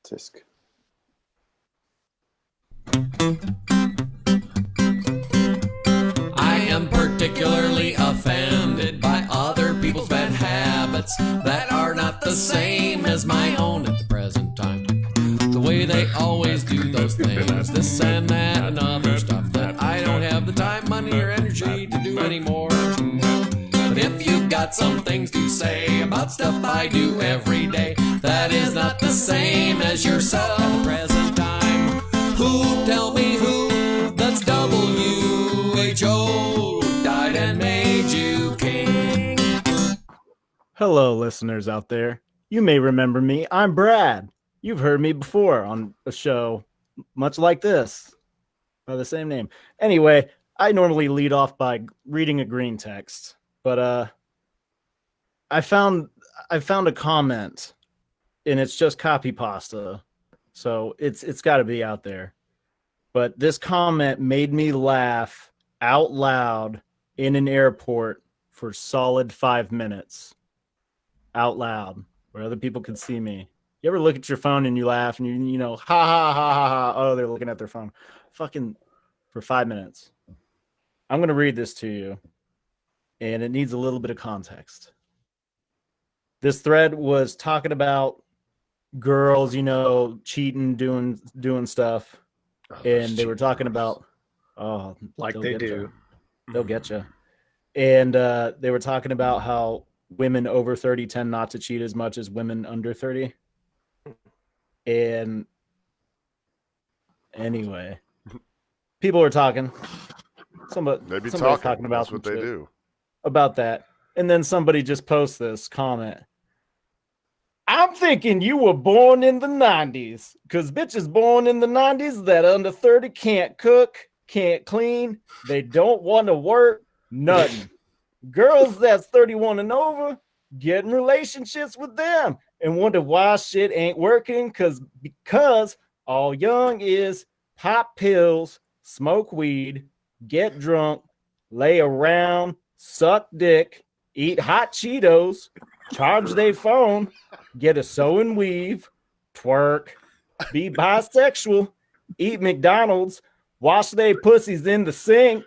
Tisk. I am particularly offended by other people's bad habits that are not the same as my own at the present time. The way they always do those things, this and that and other stuff that I don't have the time, money, or energy to do anymore. But if you've got some things to say about stuff I do every day, that is not the same as yourself at the present time. Who, tell me who, that's WHO, died and made you king. Hello, listeners out there. You may remember me. I'm Brad. You've heard me before on a show much like this by the same name. Anyway, I normally lead off by reading a green text, but I found a comment, and it's just copy pasta, so it's got to be out there. But this comment made me laugh out loud in an airport for solid 5 minutes. Out loud, where other people can see me. You ever look at your phone and you laugh and you know, ha ha ha ha ha. Oh, they're looking at their phone. Fucking for 5 minutes. I'm gonna read this to you, and it needs a little bit of context. This thread was talking about girls, cheating, doing stuff, and they were talking about, like they do. They'll get you. And they were talking about how women over 30 tend not to cheat as much as women under 30. And anyway, people are talking. Somebody's talking about that's what they do. About that. And then somebody just posts this comment. I'm thinking you were born in the 90s, because bitches born in the 90s that under 30 can't cook, can't clean, they don't want to work, nothing. Girls that's 31 and over get in relationships with them and wonder why shit ain't working, because all young is pop pills, smoke weed, get drunk, lay around, suck dick, eat hot Cheetos, charge their phone, get a sew and weave, twerk, be bisexual, eat McDonald's, wash their pussies in the sink,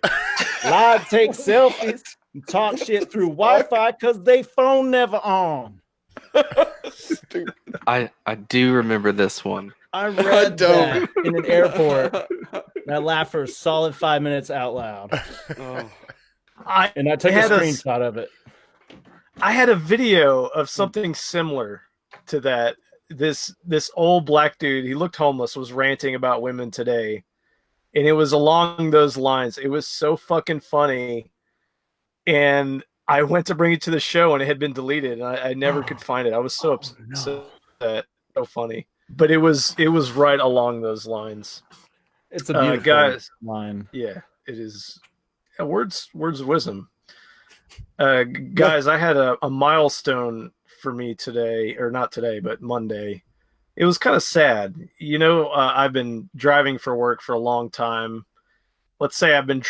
live take selfies, and talk shit through Wi-Fi because they phone never on. I do remember this one. I read that in an airport. And I laughed for a solid 5 minutes out loud. I took a screenshot of it. I had a video of something similar to that. This old black dude, he looked homeless, was ranting about women today. And it was along those lines. It was so fucking funny. And I went to bring it to the show and it had been deleted. And I never could find it. I was so upset. So funny. But it was right along those lines. It's a beautiful line. Yeah, it is. Words of wisdom. Guys, I had a milestone for me today, or not today, but Monday. It was kind of sad. I've been driving for work for a long time. Let's say I've been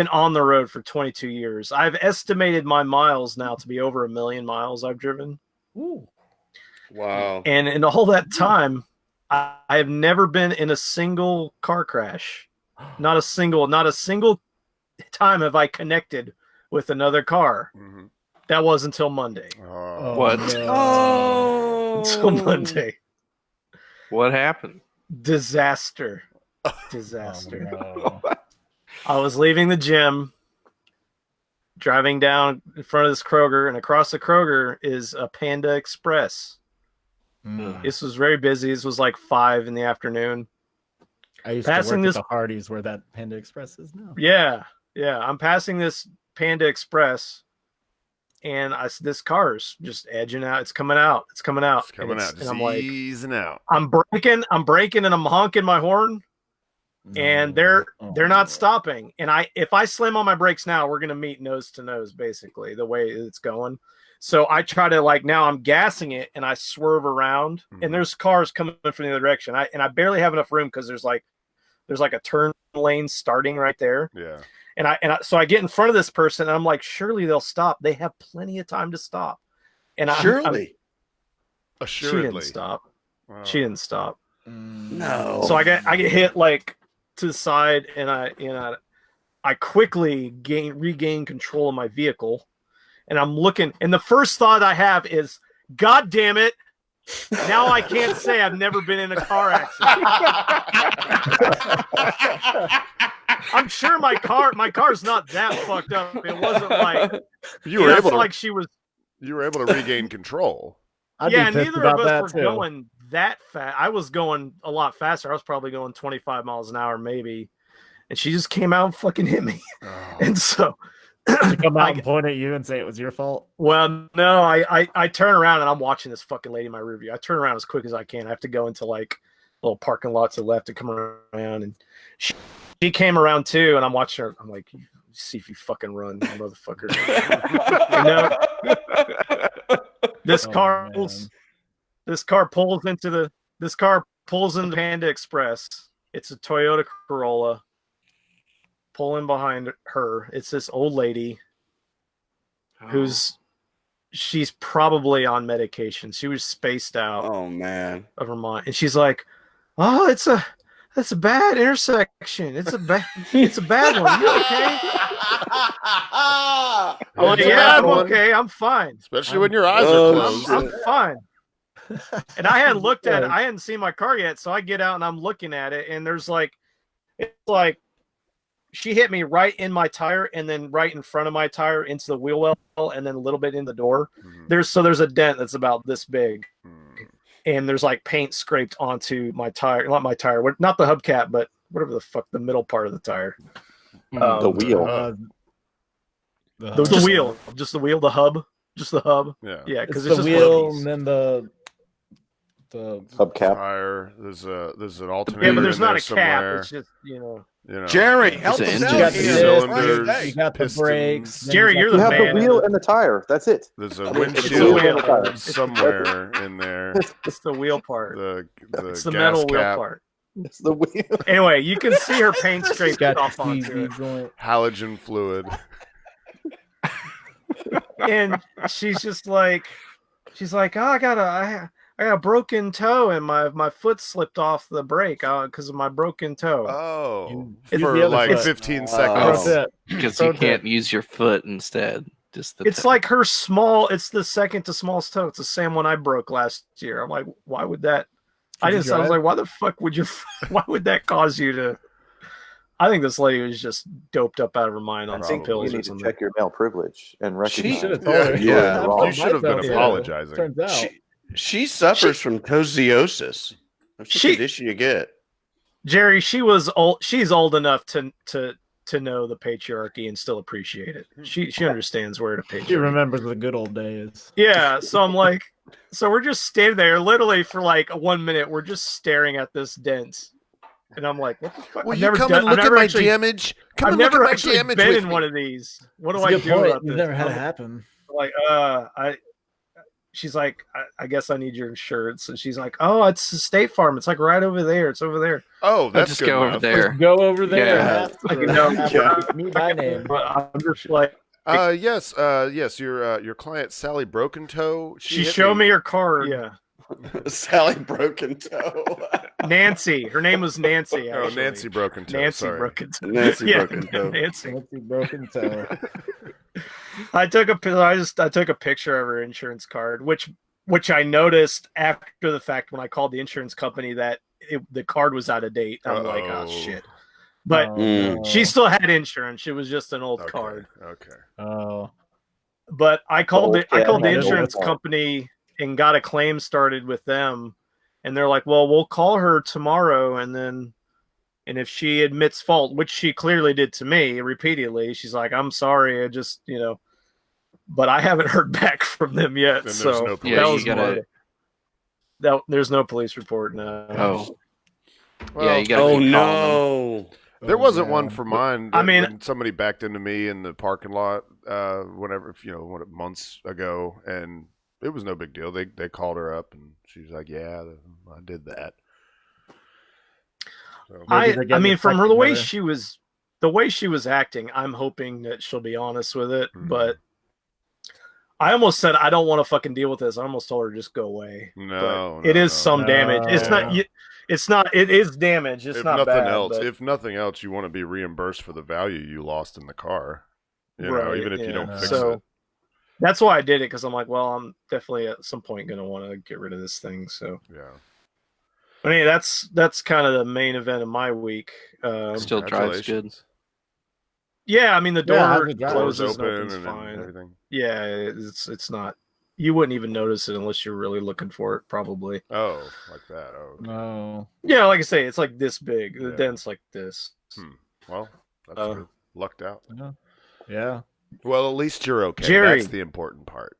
on the road for 22 years. I've estimated my miles now to be over 1 million miles I've driven. Ooh. Wow. And in all that time, I have never been in a single car crash. Not a single time have I connected with another car. Mm-hmm. That was until Monday. What? Until Monday. What happened? Disaster. Oh, no. I was leaving the gym, driving down in front of this Kroger, and across the Kroger is a Panda Express. This was very busy. This was like 5 in the afternoon. I used to work at the Hardee's where that Panda Express is now. Yeah. I'm passing this Panda Express, and this car's just edging out. It's coming out. And I'm like, easing out. I'm braking, and I'm honking my horn, and they're not stopping. And if I slam on my brakes now, we're gonna meet nose to nose, basically the way it's going. So I try to now I'm gassing it, and I swerve around, and there's cars coming from the other direction. I barely have enough room because there's like a turn lane starting right there. Yeah. So I get in front of this person, and I'm like, surely they'll stop. They have plenty of time to stop. And assuredly, she didn't stop. She didn't stop. No. So I get hit like to the side, and I quickly regain control of my vehicle, and I'm looking, and the first thought I have is, God damn it! Now I can't say I've never been in a car accident. I'm sure my car's not that fucked up. It wasn't like you were able to like she was. You were able to regain control. Neither of us were going that fast. I was going a lot faster. I was probably going 25 miles an hour, maybe. And she just came out and fucking hit me. Oh. And so to come out and point at you and say it was your fault. Well, no, I turn around and I'm watching this fucking lady in my rear view. I turn around as quick as I can. I have to go into like a little parking lot to the left and come around. And she came around too. And I'm watching her. I'm like, see if you fucking run, motherfucker. This car pulls into Panda Express. It's a Toyota Corolla. Pulling behind her, it's this old lady she's probably on medication. She was spaced out. Oh man, of her mind, and she's like, "Oh, that's a bad intersection. It's a bad one. You okay?" I'm like, "Yeah, I'm okay. I'm fine." Especially when your eyes are closed. I'm fine. And I hadn't looked at it. I hadn't seen my car yet, so I get out and I'm looking at it, and it's like she hit me right in my tire, and then right in front of my tire into the wheel well, and then a little bit in the door. Mm-hmm. There's a dent that's about this big, and there's like paint scraped onto my tire. Not my tire, not the hubcap, but whatever the fuck the middle part of the tire. The wheel. The wheel, just the wheel, the hub, just the hub. Yeah, because it's the wheel and then the hubcap. Tire. There's an alternator. Yeah, but there's not a somewhere. cap. It's just Jerry, help us out here. Cylinders, you got the brakes. Jerry, you're the man. You have the wheel and the tire. That's it. There's a windshield somewhere in there. It's the wheel part. It's the metal wheel part. It's the wheel. Anyway, you can see her paint scraped off onto it. Halogen fluid. And she's like, oh, I got a broken toe, and my foot slipped off the brake because of my broken toe. Oh, for like 15 seconds. Because you can't use your foot instead. Just it's like her small. It's the second to smallest toe. It's the same one I broke last year. I'm like, why would that? I was like, why the fuck would you? Why would that cause you to? I think this lady was just doped up out of her mind on some pills. You need to check your male privilege and recognize. She should have told her. You should have been apologizing. Turns out. She suffers from tosiosis. That's the issue you get. Jerry, she's old enough to know the patriarchy and still appreciate it. She understands where the patriarchy. She remembers the good old days. Yeah, so I'm like, so we're just standing there literally for like 1 minute. We're just staring at this dent. And I'm like, what the fuck? Will you come and look at my damage? I've never actually been in one of these. What do I do about this? You've never had it happen. Like, she's like, I guess I need your insurance. And she's like, oh, it's a State Farm. It's like right over there. It's over there. Oh, that's just good go enough. over there. Just go over there. Yeah. Me by name. But I'm just like, yes. Your client Sally Broken Toe. She showed me her card. Yeah. Sally Broken Toe. Nancy. Her name was Nancy. Actually. Oh, Nancy Broken Toe. Nancy sorry. Broken Toe. Nancy Broken Toe. Nancy Broken Toe. I took a picture of her insurance card, which I noticed after the fact when I called the insurance company that the card was out of date. I'm like, oh shit. But she still had insurance. It was just an old card. Okay. Oh. But I called the insurance company and got a claim started with them, and they're like, well, we'll call her tomorrow, and if she admits fault, which she clearly did to me repeatedly, she's like, I'm sorry, I just, but I haven't heard back from them yet. Then so no there's no police report now. Oh. Well, you gotta keep calling them. There wasn't one for mine. I mean, when somebody backed into me in the parking lot, months ago, and it was no big deal. They called her up, and she was like, "Yeah, I did that." So, I mean, from her the way she was acting, I'm hoping that she'll be honest with it. But I almost said I don't want to fucking deal with this. I almost told her just go away. No, But it is no. some damage. It's No. not. It's not. It is damage. It's If not nothing bad. else, but- if nothing else, you want to be reimbursed for the value you lost in the car. You know, Right, even if you yeah. don't fix So- it. That's why I did it, because I'm like, well, I'm definitely at some point going to want to get rid of this thing. So, Yeah. I mean, that's kind of the main event of my week. Still drives good. Congratulations. Yeah, I mean, the Yeah, how's door it drive? Doors closes, open opens and fine. everything. Yeah, it's not. You wouldn't even notice it unless you're really looking for it, probably. Oh, like that. Oh, okay. No. Yeah, like I say, it's like this big. The Yeah. dent's like this. Well, that's good. Lucked out. Yeah. Well, at least you're okay. Jerry. That's the important part.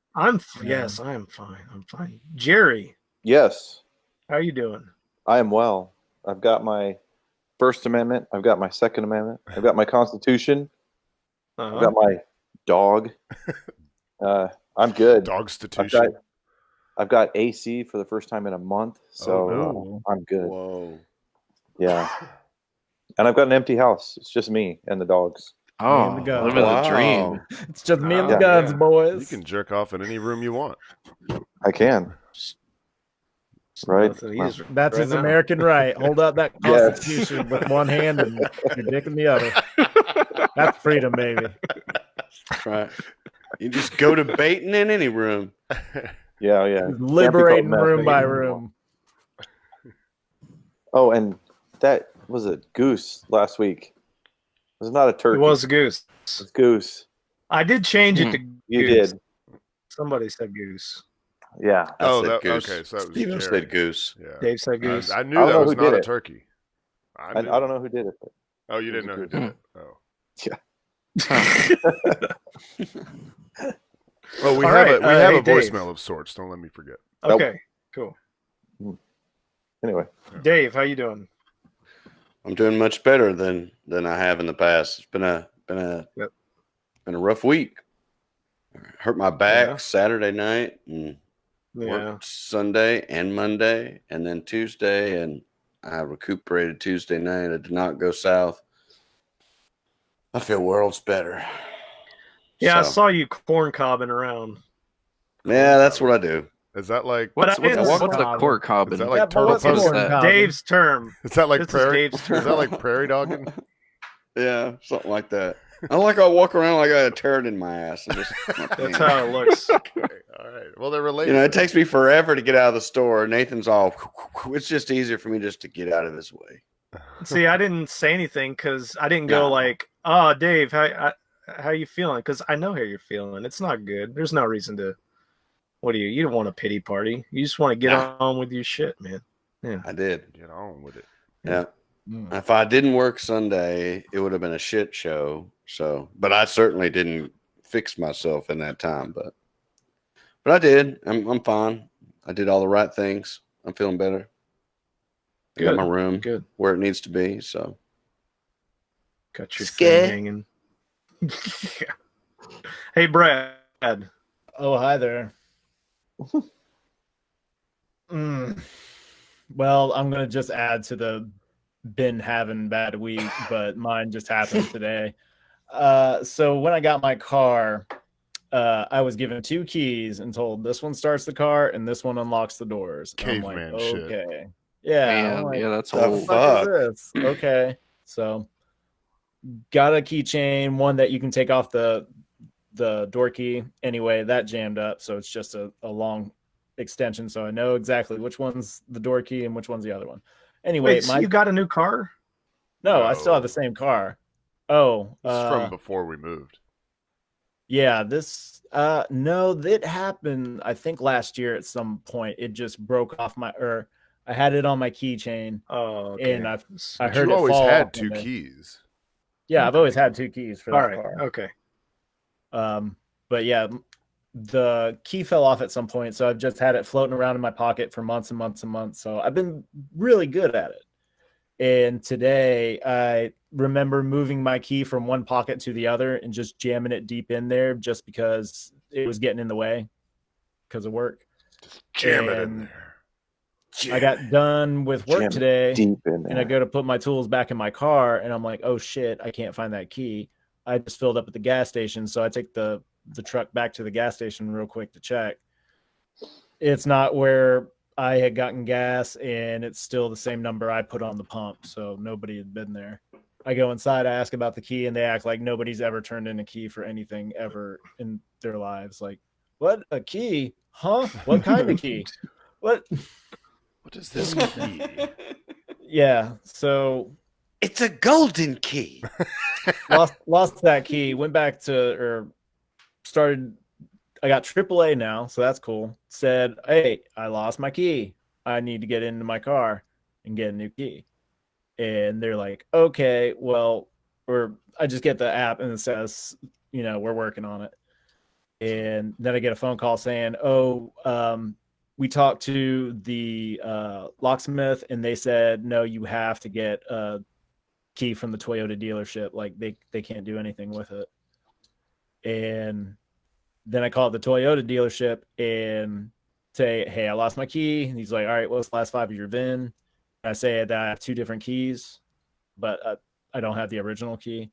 Yes, I am fine. I'm fine. Jerry, Yes, how you doing? I am well. I've got my First Amendment. I've got my Second Amendment. I've got my Constitution. Uh-huh. I've got my dog. I'm good. Dogstitution. I've got AC for the first time in a month, so no. I'm good. Whoa. Yeah, and I've got an empty house. It's just me and the dogs. Oh, the guns. living the Wow. dream. It's just me and the Oh, guns, yeah. boys. You can jerk off in any room you want. I can. Right. Nothing. He is That's right his now. American right. Hold up that Yes. Constitution with one hand and your dick in the other. That's freedom, baby. That's right. You just go to baiting in any room. Yeah, yeah. Liberating Can't be called room by masturbating room. Oh, and that was a goose last week. It was not a It turkey. was a goose. It was goose. I did change it to You goose. did. Somebody said goose. Yeah. I Oh, said that, goose. okay. So that was Steven Jerry. said goose. Yeah. Dave said goose. I knew I don't that know was who not did a it. turkey. I knew. don't know who did it. But Oh, you didn't know who did it. Oh. Well, we All have right, a we have hey, a Dave. voicemail of sorts. Don't let me forget. Okay, cool. anyway, Dave, how you doing? I'm doing much better than I have in the past. It's been a Yep. been a rough week. Hurt my back Yeah. Saturday night and Yeah. worked Sunday and Monday and then Tuesday, and I recuperated Tuesday night. I did not go south. I feel worlds better. Yeah, I So, saw you corn cobbing around. yeah, that's what I do. Is that like But What's I didn't- what's a cobbin? cork cobbin? is that like That turtle boy's What is pudding? corn that? cobbin. Dave's term. Is that like This is prairie? Dave's Is turn. that like prairie dogging? Yeah, something like that. I like I walk around like I got a turd in my ass. And just, That's how it looks. Okay, all right. Well, they're related. you know, it takes me forever to get out of the store. Nathan's all, it's just easier for me just to get out of his way. See, I didn't say anything because I didn't go No. like, "Oh, Dave, how you feeling?" Because I know how you're feeling. It's not good. There's no reason to. What do you? You don't want a pity party. You just want to get Nah. on with your shit, man. I did. Get on with it. Yeah. Mm. If I didn't work Sunday, it would have been a shit show. So, but I certainly didn't fix myself in that time. But I did. I'm fine. I did all the right things. I'm feeling better. I got Good. my room Good. where it needs to be. So, Got your Scared. thing hanging. Hey, Brad. Oh, hi there. Well, I'm going to just add to the been having bad week, but mine just happened today. So when I got my car, I was given 2 keys and told this one starts the car and this one unlocks the doors. And I'm like, Caveman shit. okay. Yeah. I'm Man, like, yeah, that's the old. fuck? what is this? Okay. So got a keychain, one that you can take off the door key. Anyway, that jammed up. So it's just a long extension. So I know exactly which one's the door key and which one's the other one. Anyway, Wait, so you got a new car? no, I still have No. the same car. Oh, This is from before we moved. yeah, this no, that happened I think last year at some point. It just broke off I had it on my keychain Oh, okay. and I But heard you it always fall had off 2 one day. keys. Yeah, I've always had 2 keys for All that right. car. Okay. But yeah, the key fell off at some point, so I've just had it floating around in my pocket for months and months and months. So I've been really good at it. And today I remember moving my key from one pocket to the other and just jamming it deep in there just because it was getting in the way because of work. Jam it in And there. I got done with work Jam it today deep in and I there. go to put my tools back in my car and I'm like, oh shit, I can't find that key. I just filled up at the gas station. So I take the the truck back to the gas station real quick to check. It's not where I had gotten gas, and it's still the same number I put on the pump, so nobody had been there. I go inside, I ask about the key, and they act like nobody's ever turned in a key for anything ever in their lives. Like, what? A key? Huh? What kind of key? What? What does this mean? Yeah, so It's a golden key. lost that key, went back to, or started, I got AAA now, so that's cool. Said, hey, I lost my key. I need to get into my car and get a new key. And they're like, okay, well, or I just get the app and it says, we're working on it. And then I get a phone call saying, we talked to the locksmith and they said, no, you have to get a key from the Toyota dealership. Like they can't do anything with it. And then I called the Toyota dealership and say, hey, I lost my key. And he's like, all right, what's the last 5 of your VIN? I say that I have 2 different keys, but I don't have the original key.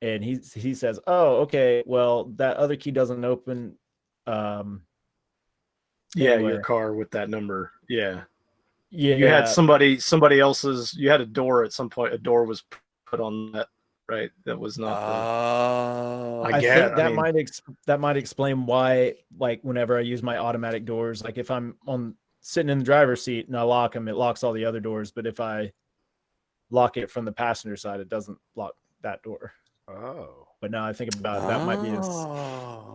And he says, oh, okay, well, that other key doesn't open. Your car with that number. Yeah. Yeah. You had somebody else's, you had a door at some point. A door was put on that, right? That was not I think that might explain why, like, whenever I use my automatic doors, like if I'm sitting in the driver's seat and I lock them, it locks all the other doors. But if I lock it from the passenger side, it doesn't lock that door. Oh. But now I think about it,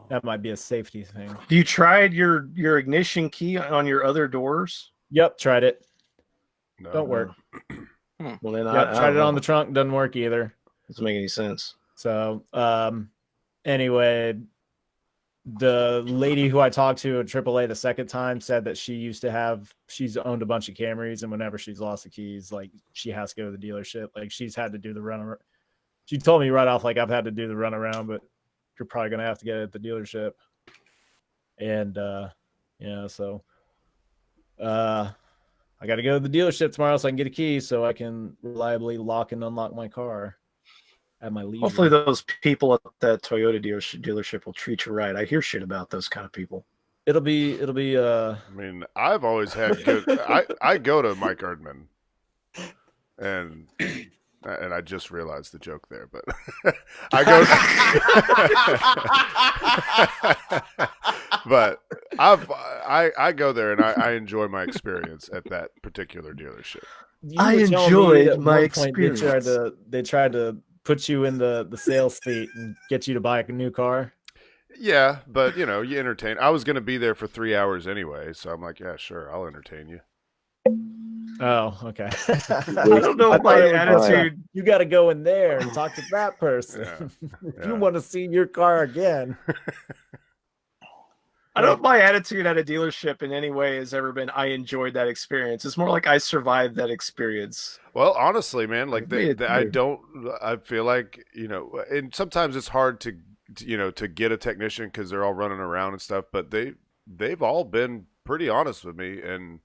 that might be a safety thing. You tried your ignition key on your other doors? Yep, tried it. No. Don't work. Well, then I tried it on the trunk, doesn't work either. Doesn't make any sense. So, anyway, the lady who I talked to at AAA the second time said that she's owned a bunch of Camrys, and whenever she's lost the keys, like, she has to go to the dealership. Like, she's had to do the run. She told me right off, like, I've had to do the run around, but you're probably going to have to get it at the dealership. And, so I got to go to the dealership tomorrow so I can get a key so I can reliably lock and unlock my car at my leisure. Hopefully those people at that Toyota dealership will treat you right. I hear shit about those kind of people. It'll be I mean, I've always had good I go to Mike Erdman and I just realized the joke there, but but I go there and I enjoy my experience at that particular dealership. I enjoyed my experience. They tried to put you in the sales seat and get you to buy a new car. Yeah, but you entertain. I was going to be there for 3 hours anyway, so I'm like, yeah, sure, I'll entertain you. Oh, okay. I don't know my attitude. You got to go in there and talk to that person if you want to see your car again. I don't know if my attitude at a dealership in any way has ever been, I enjoyed that experience. It's more like I survived that experience. Well, honestly, man, like I feel like, and sometimes it's hard to get a technician because they're all running around and stuff, but they've all been pretty honest with me, and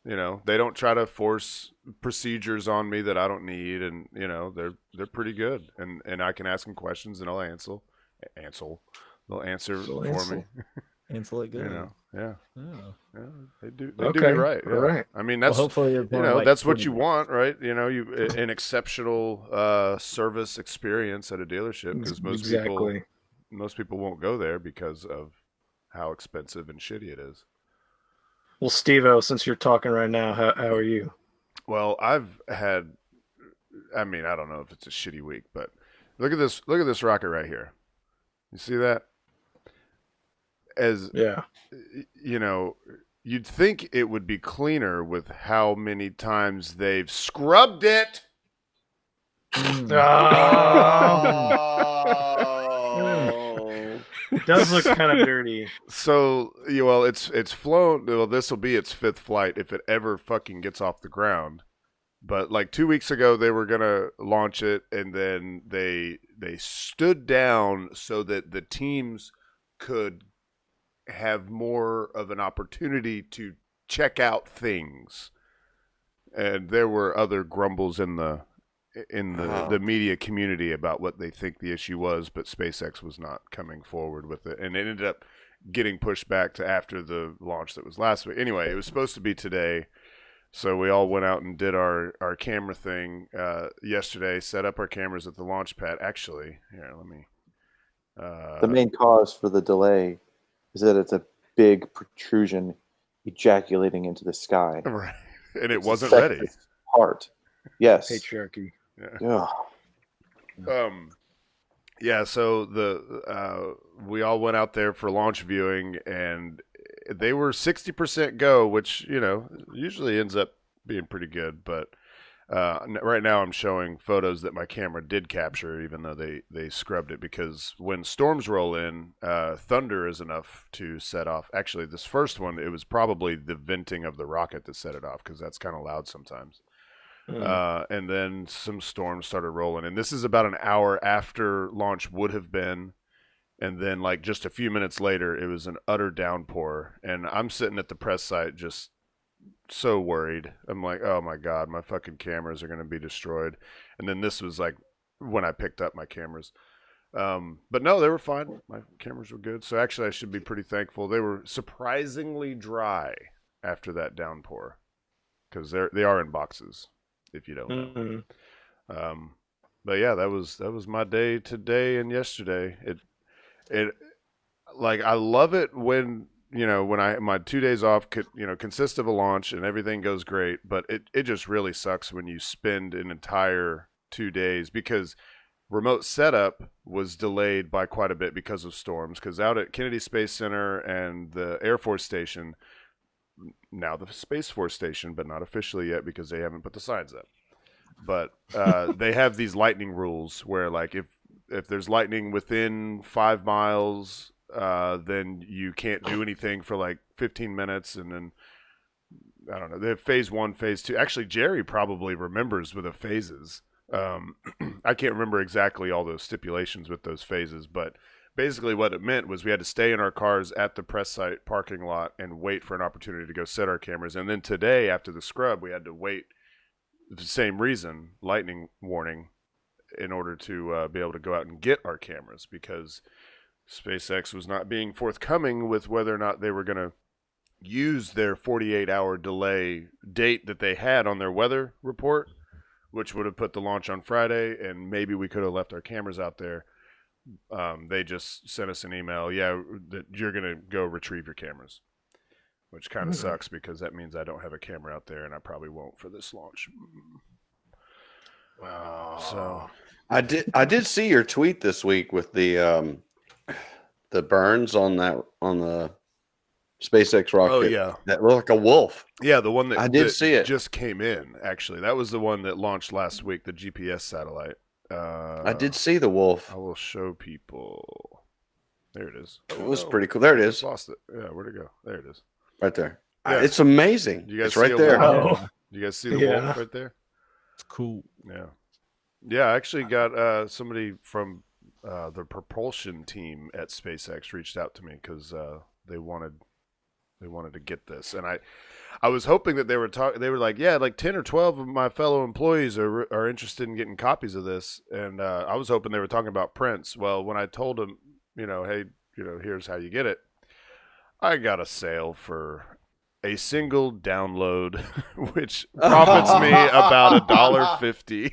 they don't try to force procedures on me that I don't need, and they're pretty good, and I can ask them questions and they'll answer. They'll answer for me. Answer it good. Yeah. Oh. Yeah, they do me right. Yeah. Right. I mean, that's hopefully that's what you want, right? An exceptional service experience at a delership, because most people won't go there because of how expensive and shitty it is. Well, Steve-O, since you're talking right now, how are you? Well, I've had, I don't know if it's a shitty week, but look at this rocket right here. You see that? You'd think it would be cleaner with how many times they've scrubbed it. It does look kind of dirty. So, it's flown. Well, this will be its 5th flight if it ever fucking gets off the ground. But like 2 weeks ago, they were gonna launch it, and then they stood down so that the teams could have more of an opportunity to check out things. And there were other grumbles in the in the media community about what they think the issue was, but SpaceX was not coming forward with it, and it ended up getting pushed back to after the launch that was last week. Anyway, it was supposed to be today, so we all went out and did our camera thing yesterday, set up our cameras at the launch pad. Actually, here, let me... the main cause for the delay is that it's a big protrusion ejaculating into the sky. Right. And it wasn't ready. Part. Yes. Patriarchy. Yeah. Yeah, so we all went out there for launch viewing, and they were 60% go, which, usually ends up being pretty good. But right now I'm showing photos that my camera did capture, even though they scrubbed it, because when storms roll in, thunder is enough to set off. Actually, this first one, it was probably the venting of the rocket that set it off, because that's kind of loud sometimes. And then some storms started rolling, and this is about an hour after launch would have been, and then like just a few minutes later it was an utter downpour, and I'm sitting at the press site just so worried. I'm like, oh my god, my fucking cameras are going to be destroyed. And then this was like when I picked up my cameras, but no, they were fine. My cameras were good, so actually I should be pretty thankful. They were surprisingly dry after that downpour, because they are in boxes, if you don't know. But yeah, that was my day today and yesterday. It like, I love it when when my 2 days off could consist of a launch and everything goes great, but it just really sucks when you spend an entire 2 days, because remote setup was delayed by quite a bit because of storms, because out at Kennedy Space Center and the Air Force Station, now the Space Force Station, but not officially yet because they haven't put the signs up. But they have these lightning rules where, like, if there's lightning within 5 miles, then you can't do anything for like 15 minutes. And then, I don't know, they have phase 1, phase 2. Actually, Jerry probably remembers with the phases. I can't remember exactly all those stipulations with those phases, but basically what it meant was we had to stay in our cars at the press site parking lot and wait for an opportunity to go set our cameras. And then today, after the scrub, we had to wait, the same reason, lightning warning, in order to be able to go out and get our cameras, because SpaceX was not being forthcoming with whether or not they were going to use their 48-hour delay date that they had on their weather report, which would have put the launch on Friday, and maybe we could have left our cameras out there. They just sent us an email, that you're going to go retrieve your cameras, which kind of sucks, because that means I don't have a camera out there, and I probably won't for this launch. Wow. So I did see your tweet this week with the burns on the SpaceX rocket. Oh yeah, that looked like a wolf. Yeah, the one that I did see it just came in. Actually, that was the one that launched last week, the GPS satellite. I did see the wolf. I will show people. There it is. It was pretty cool. There it is. Lost it. Yeah, where'd it go? There it is. Right there. Yeah. It's amazing. You guys it's right see there. You guys see the wolf right there? It's cool. Yeah. Yeah, I actually got somebody from the propulsion team at SpaceX reached out to me because they wanted to get this, and I was hoping that they were like, yeah, like 10 or 12 of my fellow employees are interested in getting copies of this, and I was hoping they were talking about prints. Well, when I told them, hey, here's how you get it, I got a sale for a single download, which profits me about $1.50.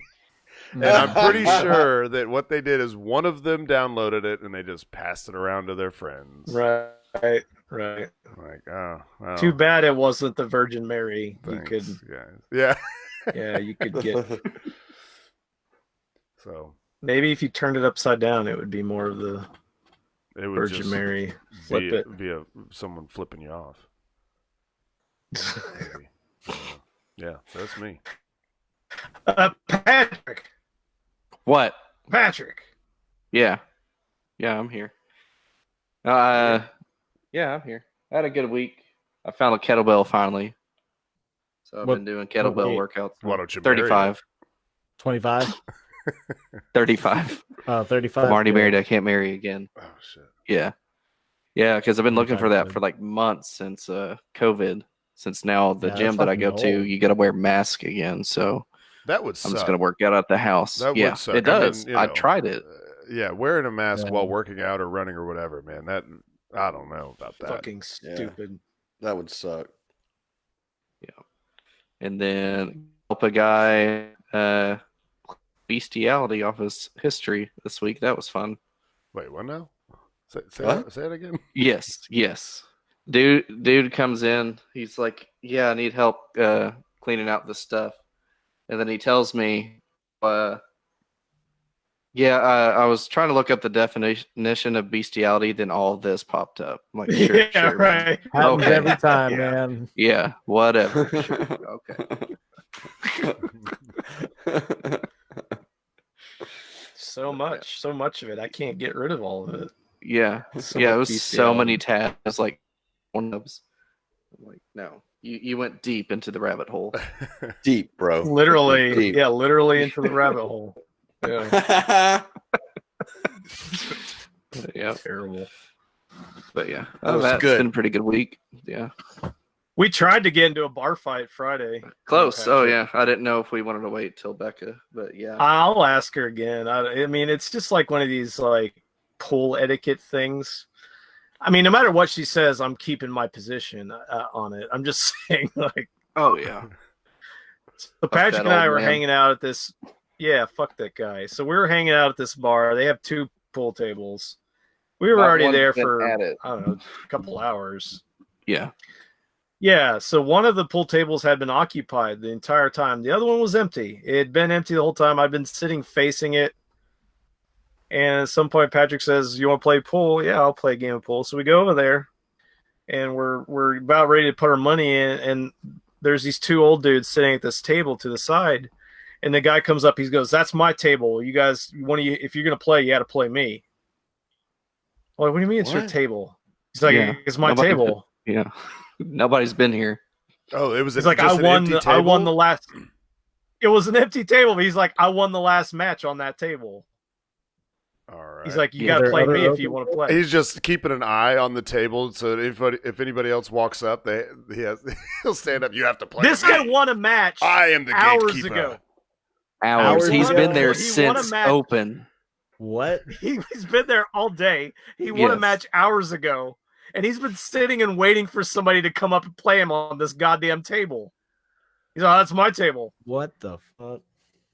And I'm pretty sure that what they did is one of them downloaded it and they just passed it around to their friends. Right. Like, oh, well, too bad it wasn't the Virgin Mary. thanks, You could, guys. Yeah. yeah, you could get. So maybe if you turned it upside down, it would be more of the it would Virgin just Mary. Flip it. be someone flipping you off. Maybe. Yeah, that's me. Patrick. What? Patrick. Yeah, I'm here. Yeah, I'm here. I had a good week. I found a kettlebell finally, so I've been doing kettlebell workouts. Why don't you 35? 25? 35. 35. I'm already married. I can't marry again. Oh shit. Yeah, because I've been looking for that for like months since COVID. Since now the gym that I go to, you got to wear a mask again. So That would I'm suck. just gonna work out at the house. That yeah, would suck. it does. mean, I tried it. Yeah, wearing a mask Yeah. while working out or running or whatever, man. That I don't know about that. Fucking stupid. That would suck. And then help a guy bestiality off his history this week. That was fun. Wait, what now? Say What? it again. Yes. Dude comes in. He's like, "Yeah, I need help cleaning out this stuff," and then he tells me, I was trying to look up the definition of bestiality. Then all of this popped up. I'm like, sure, Yeah, sure, man. right. Happens Okay. every time, Yeah. man. Yeah, whatever. Sure. Okay. So much of it. I can't get rid of all of it. Yeah, So yeah. It much was so bestiality. many tabs. Like one of them. I'm like, no, you went deep into the rabbit hole. Deep, bro. Literally, Deep. yeah, literally into the rabbit hole. Yeah, Yeah, terrible. but yeah, That was that's good. been a pretty good week. Yeah, We tried to get into a bar fight Friday. close. Oh Patrick. yeah, I didn't know if we wanted to wait till Becca, but yeah. I'll ask her again. I mean, it's just like one of these like pool etiquette things. I mean, no matter what she says, I'm keeping my position on it. I'm just saying, like, Oh yeah. so Patrick that and I old were man. hanging out at this. Yeah, fuck that guy. So we were hanging out at this bar. They have 2 pool tables. We were Not already one's there been for at it. I don't know, a couple hours. Yeah. Yeah, so one of the pool tables had been occupied the entire time. The other one was empty. It had been empty the whole time. I'd been sitting facing it. And at some point, Patrick says, "You want to play pool?" Yeah, I'll play a game of pool. So we go over there, and we're about ready to put our money in. And there's these 2 old dudes sitting at this table to the side. And the guy comes up. He goes, "That's my table. You guys, if you're gonna play, you got to play me." I'm like, what do you mean it's your What? table? He's like, Yeah. "It's my Nobody- table." Yeah. Nobody's been here. Oh, it was. He's like, just I an won. empty I won table? the last. It was an empty table, but he's like, I won the last match on that table. All right. He's like, you Yeah. got to play Other me if open you want to play. He's just keeping an eye on the table, so if anybody else walks up, he'll stand up. You have to play. This the guy game. won a match I am the hours gatekeeper. ago. Hours. Hours He's ago. been there He won a since match. open. What? He's been there all day. He won a Yes. match hours ago, and he's been sitting and waiting for somebody to come up and play him on this goddamn table. He's like, that's my table. What the fuck?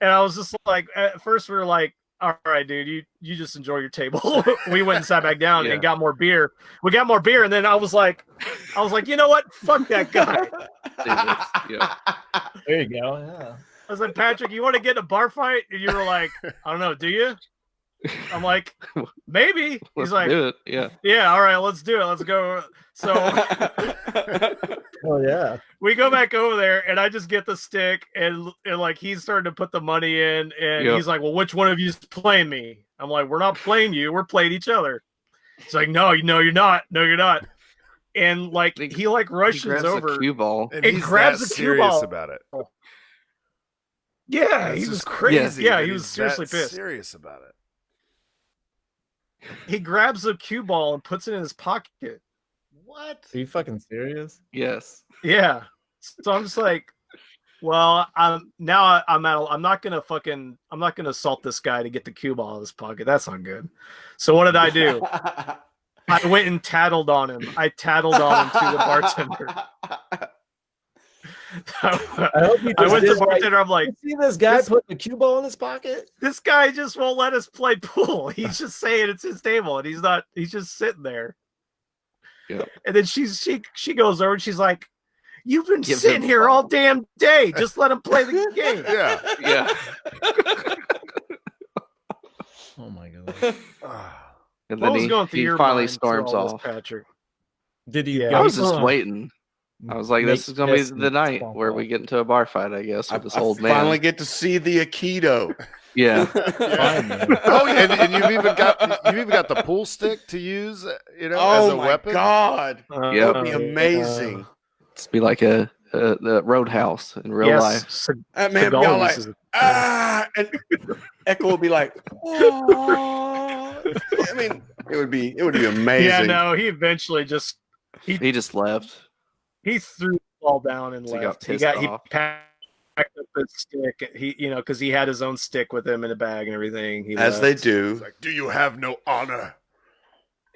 And I was just like, at first we were like, all right, dude, you just enjoy your table. We went and sat back down Yeah. and got more beer. We got more beer, and then I was like, you know what? Fuck that guy. Yeah. There you go. Yeah. I was like, Patrick, you want to get in a bar fight? And you were like, I don't know, do you? I'm like, maybe. Let's He's like, do it. Yeah. yeah, all right, let's do it. Let's go. So Oh yeah. we go back over there, and I just get the stick, and like he's starting to put the money in, and Yep. he's like, well, which one of you's playing me? I'm like, we're not playing you. We're playing each other. He's like, no, you're not. No, you're not. And like he like He rushes grabs over. a cue ball. And It he's grabs that a cue serious ball. about it. Yeah, This he is was crazy. Yeah, that he was he's seriously that pissed. Serious about it. He grabs a cue ball and puts it in his pocket. What? Are you fucking serious? Yes. Yeah. So I'm just like, well, I'm not gonna assault this guy to get the cue ball in his pocket. That's not good. So what did I do? I went and tattled on him. I tattled on him to the bartender. I hope you I just went to did the like, bartender. I'm like, you see this guy this- putting a cue ball in his pocket? this guy just won't let us play pool. He's just saying it's his table, and he's just sitting there. Yeah. And then she goes over and she's like, you've been Give sitting him the here ball. all damn day. Just let him play the game. Yeah. Yeah. Oh my god. And What then was going through he your finally mind through storms all this, off. Patrick? Did he? Yeah. go I was just for- waiting. I was like, this is gonna be Yes, the night stomp where off. we get into a bar fight, I guess, I, with this I old man. finally get to see the Aikido. Yeah. Finally. Oh, and you've even got the pool stick to use, as Oh a my weapon. god, Yeah. that'd be amazing. It's be like the Roadhouse in real life. That man would be all like, and Echo would be like, "Oh." I mean, it would be amazing. Yeah, no, he eventually just He just left. he threw the ball down and So he got left. He pissed got he off. packed up his stick. He, because he had his own stick with him in a bag and everything. He As left. they do. It's like, do you have no honor?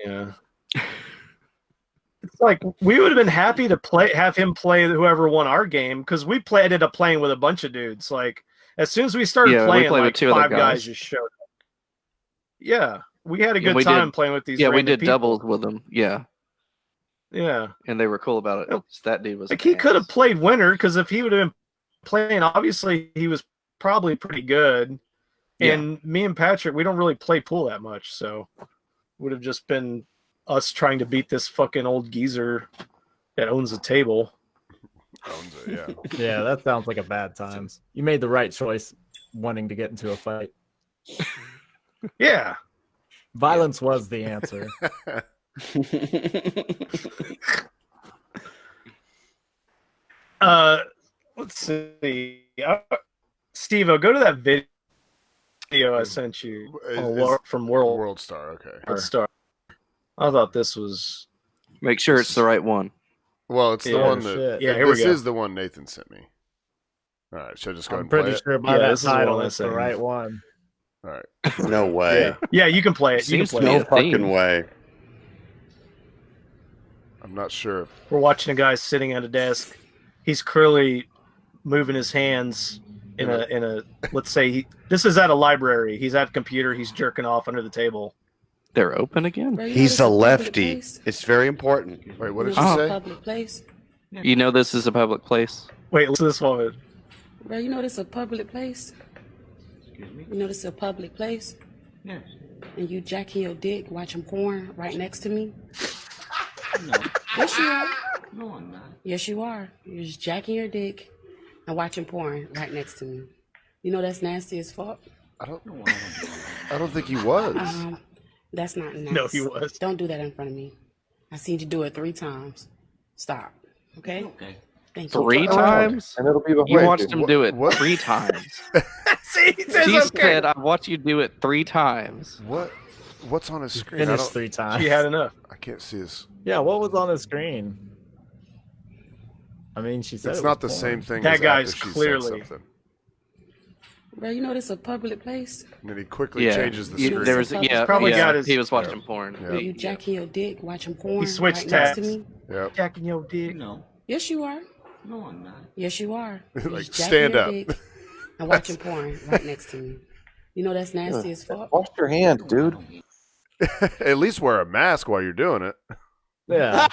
Yeah. It's like we would have been happy to have him play whoever won our game because we ended up playing with a bunch of dudes. Like as soon as we started playing, played with like 2 other five guys guys. just showed up. Yeah, we had a And good time playing with these. Yeah, we random did people. doubles with them. Yeah, Yeah, and they were cool about it. Nope. That dude was like he could have played winner because if he would have been playing, obviously he was probably pretty good. Yeah. And me and Patrick, we don't really play pool that much, so would have just been us trying to beat this fucking old geezer that owns a table. Owns it, yeah. Yeah, that sounds like a bad time. You made the right choice wanting to get into a fight. Yeah. Violence was the answer. Let's see. Steve-O, go to that video I sent you from World Star. Okay. Star. I thought this was. Make sure it's the right one. Well, it's the one that. Yeah, here we this go. is the one Nathan sent me. All right, should I just go ahead I'm and play pretty it? sure by Yeah, that this is the title, one it's the I sent. right one. All right. No way. Yeah, you can play it. You can Seems to play be it. No a theme. fucking way. I'm not sure if. We're watching a guy sitting at a desk. He's clearly moving his hands in a. Let's say this is at a library. He's at a computer. He's jerking off under the table. They're open again? He's a lefty. It's very important. Wait, what did Oh. you say? Public place. You know this is a public place? Wait, listen to this woman. Bro, you know this is a public place? You know this is a public place? Yes. And you jacking your dick, watching porn right next to me? No. Yes, you are. No, I'm not. Yes, you are. You're just jacking your dick and watching porn right next to me. You know that's nasty as fuck? I don't. No, I'm I don't think he was. That's not nice. No, he was. Don't do that in front of me. I seen you do it 3 times. Stop. Okay? okay. Thank you. 3 times? And it'll be behind You you. watched him do it what? 3 times. See, he says She okay. said, I watched you do it 3 times. What's on his screen? I, Finished don't, 3 times. She had enough. I can't see his. Yeah, what was on the screen? I mean, she said It's it not the was same porn. thing. That as guy's after she said clearly- something. Bro, you know this is a public place? And then he quickly Yeah. changes the You- screen. there was, He's yeah, probably yeah, got his- he was watching porn. Yeah. You jacking your dick, watching porn switched right next to tabs. me? Yep. Jacking your dick. No. Yes, you are. No, I'm not. Yes, you are. You're Like, just jacking stand your up. dick and watching porn right next to me. You know that's nasty as fuck? Wash your hands, dude. At least wear a mask while you're doing it. Yeah.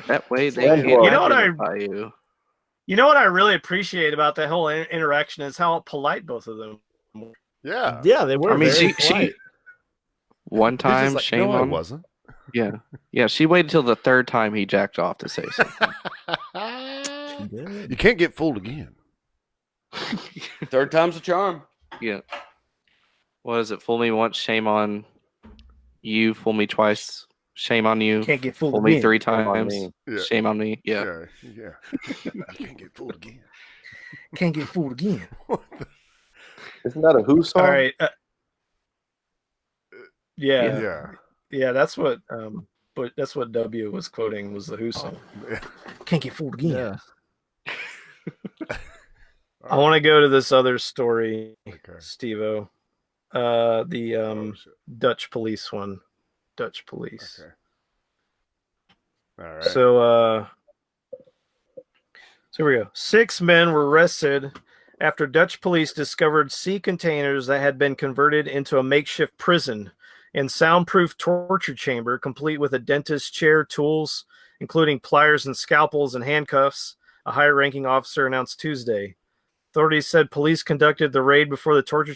That way they You can't know what I- identify you. You know what I really appreciate about that whole interaction is how polite both of them. Yeah. Yeah, they were. I mean, very she polite. one He's time, just like, shame no, I on. wasn't. Yeah, she waited till the 3rd time he jacked off to say something. She did. You can't get fooled again. 3rd time's a charm. Yeah. What is it? Fool me once, shame on you. Fool me twice, shame on you. Can't get fooled Fool me again. 3 Shame on times, me. Yeah. shame on me. Yeah. Yeah. You can't get fooled again. Can't get fooled again. Isn't that a Who song? All right. Yeah. Yeah. Yeah, that's what but that's what W was quoting was the Who song. Yeah. Can't get fooled again. Yeah. I want to go to this other story, Okay. Steve-O. The Oh, shit. Dutch police one. Dutch police. Okay. All right. So here we go. 6 men were arrested after Dutch police discovered sea containers that had been converted into a makeshift prison and soundproof torture chamber, complete with a dentist chair, tools, including pliers and scalpels and handcuffs, a higher-ranking officer announced Tuesday. Authorities said police conducted the raid before the torture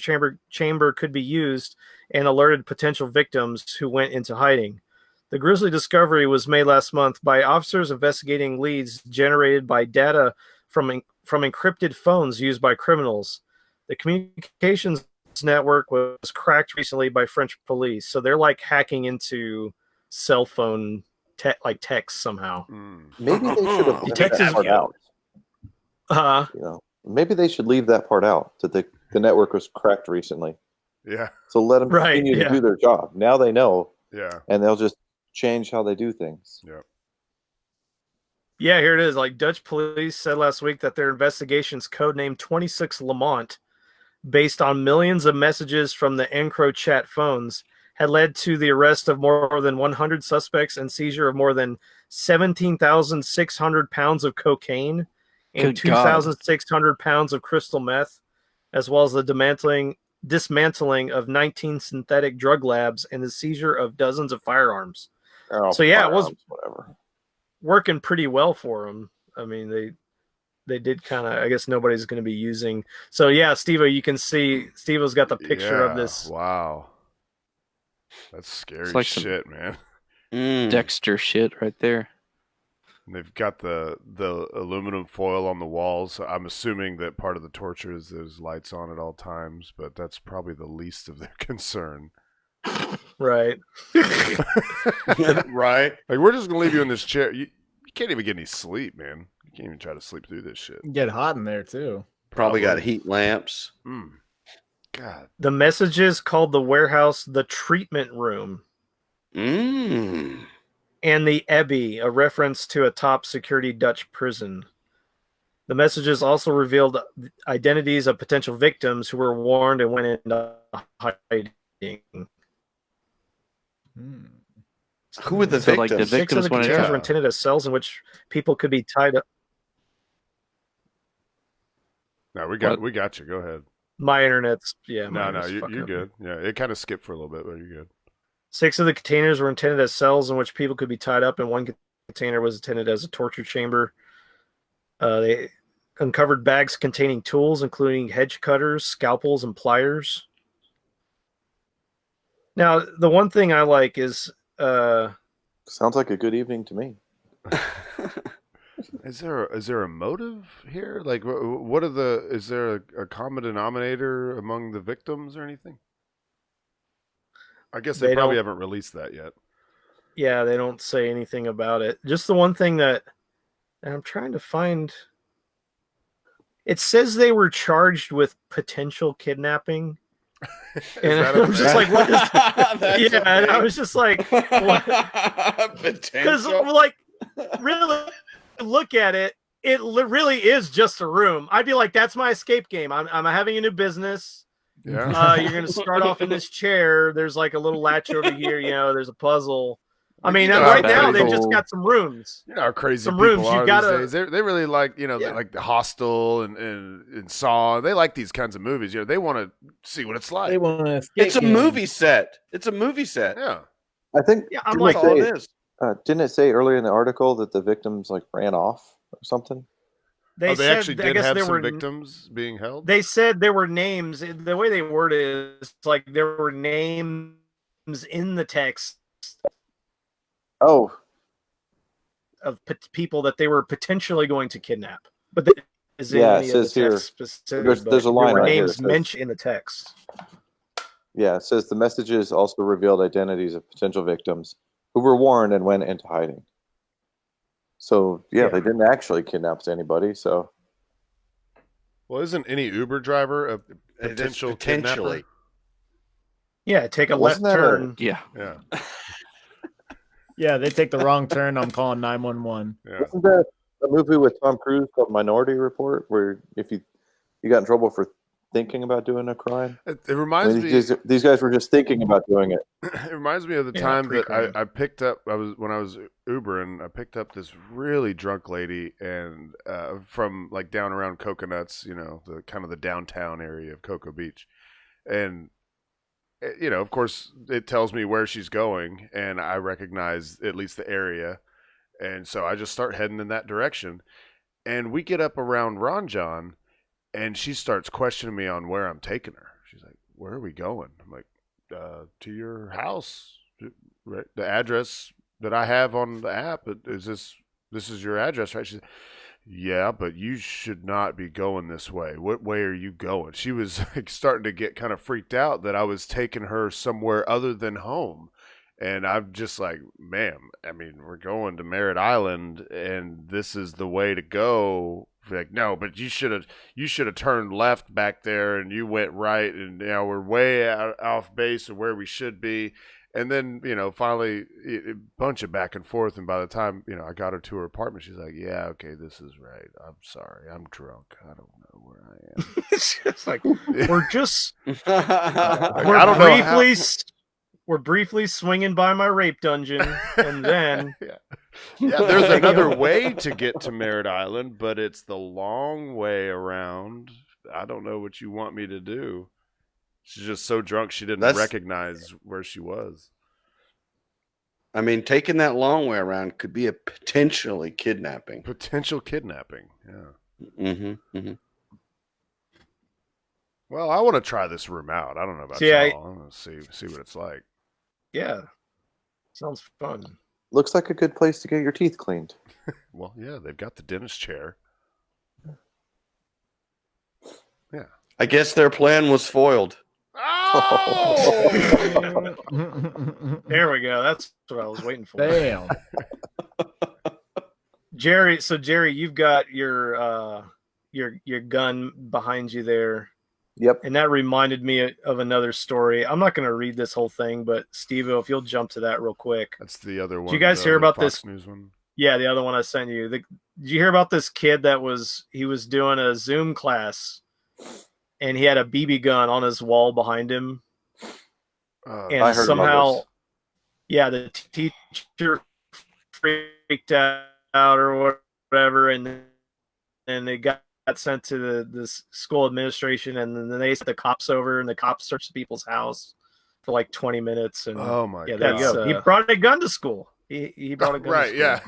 chamber could be used and alerted potential victims who went into hiding. The grisly discovery was made last month by officers investigating leads generated by data from encrypted phones used by criminals. The communications network was cracked recently by French police, so they're like hacking into cell phone text somehow. Maybe they should have left Texas- that part out. You know, maybe they should leave that part out. That the network was cracked recently. Yeah. So let them Right, continue yeah. to do their job. Now they know, Yeah. and they'll just change how they do things. Yeah, here it is. Like Dutch police said last week that their investigations codenamed 26 Lamont, based on millions of messages from the EncroChat phones, had led to the arrest of more than 100 suspects and seizure of more than 17,600 pounds of cocaine and Good God. 2,600 pounds of crystal meth, as well as the dismantling of 19 synthetic drug labs and the seizure of dozens of firearms. Oh, So yeah, it was whatever. working pretty well for them. I mean, they did kind of, I guess nobody's going to be using. So yeah, Steve-O, you can see Steve-O's got the picture of this. Wow. That's scary It's like some shit, man. Dexter shit right there. And they've got the aluminum foil on the walls. So I'm assuming that part of the torture is there's lights on at all times, but that's probably the least of their concern. Right. Right. Like, we're just gonna leave you in this chair. You can't even get any sleep, man. You can't even try to sleep through this shit. Get hot in there too. Probably got heat lamps. God. The messages called the warehouse the treatment room. Mm. And the Abbey, a reference to a top security Dutch prison. The messages also revealed identities of potential victims who were warned and went into hiding. Who were the So, victims? like, the Six of the victims went containers in. were intended as cells in which people could be tied up. No, we got you. Go ahead. My internet's No, mine's you're fucking- good. Yeah, it kind of skipped for a little bit, but you're good. 6 of the containers were intended as cells in which people could be tied up, and 1 container was intended as a torture chamber. They uncovered bags containing tools, including hedge cutters, scalpels, and pliers. Now, the one thing I like is... Sounds like a good evening to me. Is there a motive here? Like, what are is there a common denominator among the victims or anything? I guess they probably haven't released that yet. Yeah, they don't say anything about it. Just the one thing that I'm trying to find. It says they were charged with potential kidnapping. And I was just like, what is that? Yeah, and I was just like, because like, really look at it, it really is just a room. I'd be like, that's my escape game. I'm having a new business. Yeah. You're going to start off in this chair. There's like a little latch over here. There's a puzzle. I mean, right now they've just got some rooms. You know how crazy some people rooms. are You gotta, these days. They really like, like the Hostel and Saw. They like these kinds of movies. They want to see what it's like. They want to. It's a movie set. It's a movie set. Yeah. I think. Yeah, I'm That's like, all it is. Didn't it say earlier in the article that the victims like ran off or something? They said, actually I did guess have there some were victims being held. They said there were names. The way they word it is like there were names in the text. Oh, of people that they were potentially going to kidnap, but it says here. There's a line right here. Names mentioned in the text. Yeah, it says the messages also revealed identities of potential victims who were warned and went into hiding. So yeah, they didn't actually kidnap anybody. So, well, isn't any Uber driver a potential kidnapper? Yeah, take a left turn. Yeah. Yeah, they take the wrong turn. I'm calling 911. Yeah. Isn't that a movie with Tom Cruise called Minority Report, where if you got in trouble for thinking about doing a crime? It reminds me. These guys were just thinking about doing it. It reminds me of the time that I picked up. When I was Ubering, I picked up this really drunk lady, and from like down around Coconuts, the kind of the downtown area of Cocoa Beach, and of course, it tells me where she's going, and I recognize at least the area, and so I just start heading in that direction, and we get up around Ranjan, and she starts questioning me on where I'm taking her. She's like, "Where are we going?" I'm like, "To your house, right? The address that I have on the app. Is this is your address, right?" She's like, "Yeah, but you should not be going this way. What way are you going?" She was like starting to get kind of freaked out that I was taking her somewhere other than home. And I'm just like, "Ma'am, I mean, we're going to Merritt Island, and this is the way to go. Like, no, but you should have turned left back there, and you went right, and we're way off base of where we should be. And then finally a bunch of back and forth, and by the time I got her to her apartment, she's like, "Yeah, okay, this is right. I'm sorry, I'm drunk. I don't know where I am." It's just like we're just I don't know how- we're briefly swinging by my rape dungeon, and then yeah, there's another way to get to Merritt Island, but it's the long way around. I don't know what you want me to do. She's just so drunk she didn't recognize where she was. I mean, taking that long way around could be a potentially kidnapping. Potential kidnapping, yeah. Mm-hmm. Mm-hmm. Well, I want to try this room out. I don't know about y'all. I want to see what it's like. Yeah, sounds fun. Looks like a good place to get your teeth cleaned. Well, yeah, they've got the dentist chair. Yeah. I guess their plan was foiled. Oh! There we go. That's what I was waiting for. Damn. Jerry, you've got your gun behind you there. Yep. And that reminded me of another story. I'm not going to read this whole thing, but Steve-O, if you'll jump to that real quick. That's the other one. Did you guys hear about Fox this? News one? Yeah, the other one I sent you. Did you hear about this kid that was doing a Zoom class, and he had a BB gun on his wall behind him, and I heard somehow, the teacher freaked out or whatever, and they got sent to the school administration, and then they sent the cops over, and the cops searched people's house for like 20 minutes. And oh my god, there you go. He brought a gun to school. He brought a gun. Right? To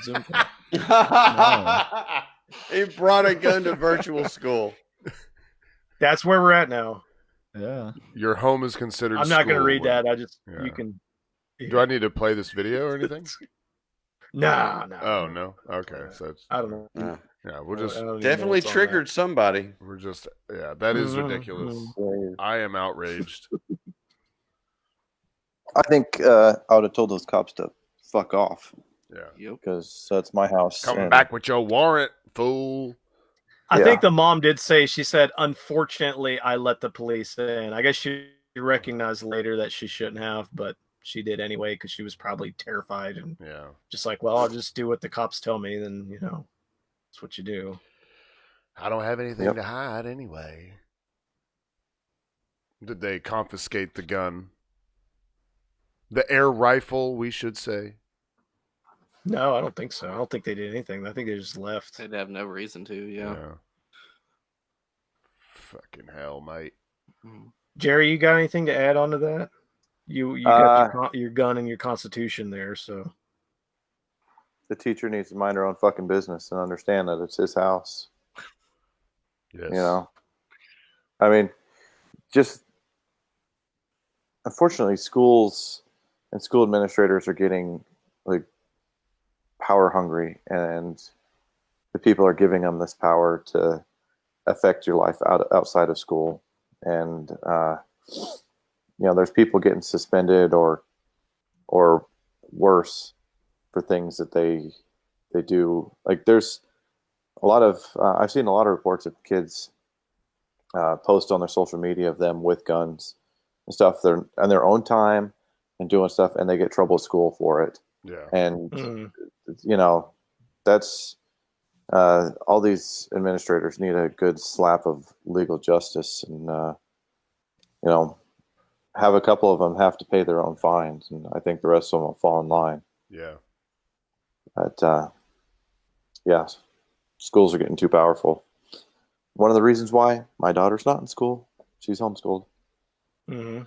school. Yeah. He brought a gun to virtual school. That's where we're at now. Yeah. Your home is considered. I'm not going to school. read that. I just you can. Do I need to play this video or anything? No. Oh no. Okay, so it's, I don't know. yeah, we'll just Definitely triggered somebody. We're just that is ridiculous. I am outraged. I think I would have told those cops to fuck off. Yeah. Because that's my house. Come back with your warrant, fool. I think the mom did say, she said, unfortunately, I let the police in. I guess she recognized later that she shouldn't have, but she did anyway because she was probably terrified and just like, well, I'll just do what the cops tell me. Then, that's what you do. I don't have anything to hide anyway. Did they confiscate the gun? The air rifle, we should say. No, I don't think so. I don't think they did anything. I think they just left. They'd have no reason to, yeah. Fucking hell, mate. Jerry, you got anything to add on to that? You got your gun and your constitution there, so. The teacher needs to mind her own fucking business and understand that it's his house. Yes. I mean, just unfortunately, schools and school administrators are getting like power hungry, and the people are giving them this power to affect your life outside of school. And there's people getting suspended or worse for things that they do. Like there's a lot of I've seen a lot of reports of kids post on their social media of them with guns and stuff. They're on their own time and doing stuff, and they get trouble at school for it. Yeah. And that's all these administrators need a good slap of legal justice, and have a couple of them have to pay their own fines, and I think the rest of them will fall in line. Yeah. But schools are getting too powerful. One of the reasons why my daughter's not in school, she's homeschooled. Mm-hmm.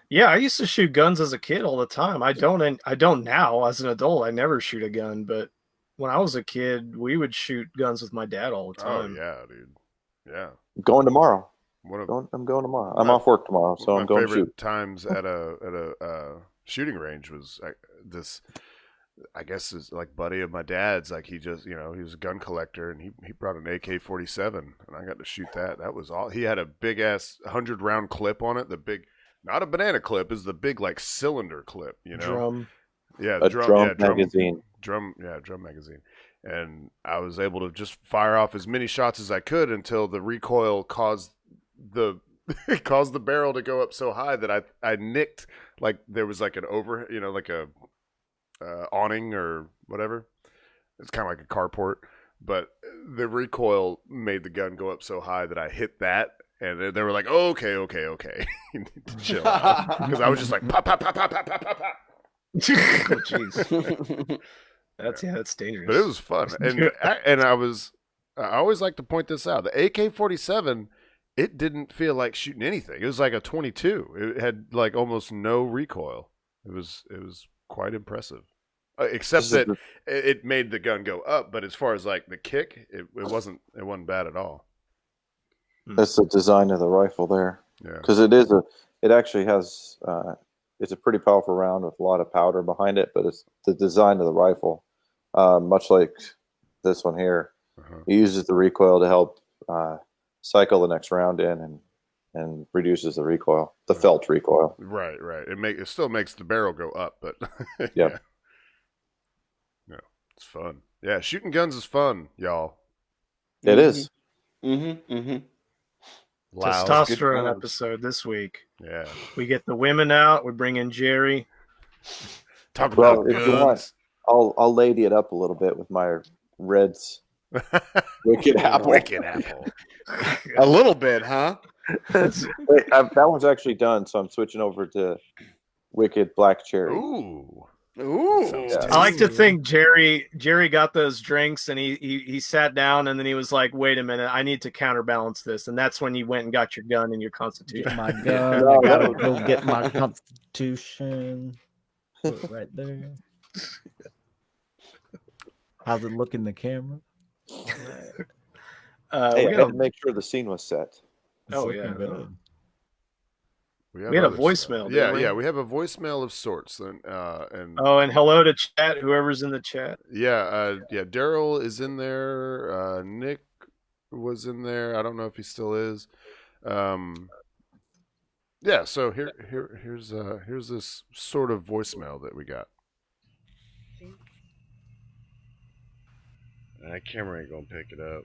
Yeah, I used to shoot guns as a kid all the time. I don't now as an adult. I never shoot a gun, but when I was a kid, we would shoot guns with my dad all the time. Oh yeah, dude. Yeah. I'm going tomorrow. I'm going tomorrow. I'm off work tomorrow, so I'm going to shoot. Times at a shooting range was this. I guess is like buddy of my dad's. Like he just he was a gun collector, and he brought an AK-47, and I got to shoot that. That was all. He had a big ass 100-round clip on it. The big. Not a banana clip, is the big like cylinder clip, Drum. Yeah, drum magazine. Drum magazine. and I was able to just fire off as many shots as I could until the recoil caused the caused the barrel to go up so high that I nicked, like there was like an over, like a awning or whatever. It's kind of like a carport, but the recoil made the gun go up so high that I hit that, and they were like, oh, okay, you need to chill out, because I was just like pop, pop, pop, pop, pop, pop, pop, pop. Oh, jeez. That's dangerous. But it was fun, and I always like to point this out: the AK-47, it didn't feel like shooting anything. It was like a 22. It had like almost no recoil. It was quite impressive, except that it made the gun go up. But as far as like the kick, it wasn't bad at all. That's the design of the rifle there, because it actually has it's a pretty powerful round with a lot of powder behind it, but it's the design of the rifle, much like this one here. It uses the recoil to help cycle the next round in and reduces the recoil, the felt recoil. Right. It still makes the barrel go up, but yeah, it's fun. Yeah, shooting guns is fun, y'all. It is. Loud. Testosterone episode this week. Yeah, we get the women out. We bring in Jerry. Talk about if you want, I'll lady it up a little bit with my Reds. Wicked apple. Wicked apple. A little bit, huh? Wait, that one's actually done, so I'm switching over to Wicked Black Cherry. Ooh. Yeah. I like to think Jerry got those drinks and he sat down and then he was like, wait a minute, I need to counterbalance this. And that's when you went and got your gun and your constitution. Get my gun. I gotta go get my constitution. Put it right there. How's it look in the camera? Hey, I had to make sure the scene was set. Oh, yeah. Good. We had a voicemail. Yeah, we have a voicemail of sorts. And hello to chat, whoever's in the chat. Yeah, Daryl is in there. Nick was in there. I don't know if he still is. Yeah, so here's this sort of voicemail that we got. That camera ain't gonna pick it up,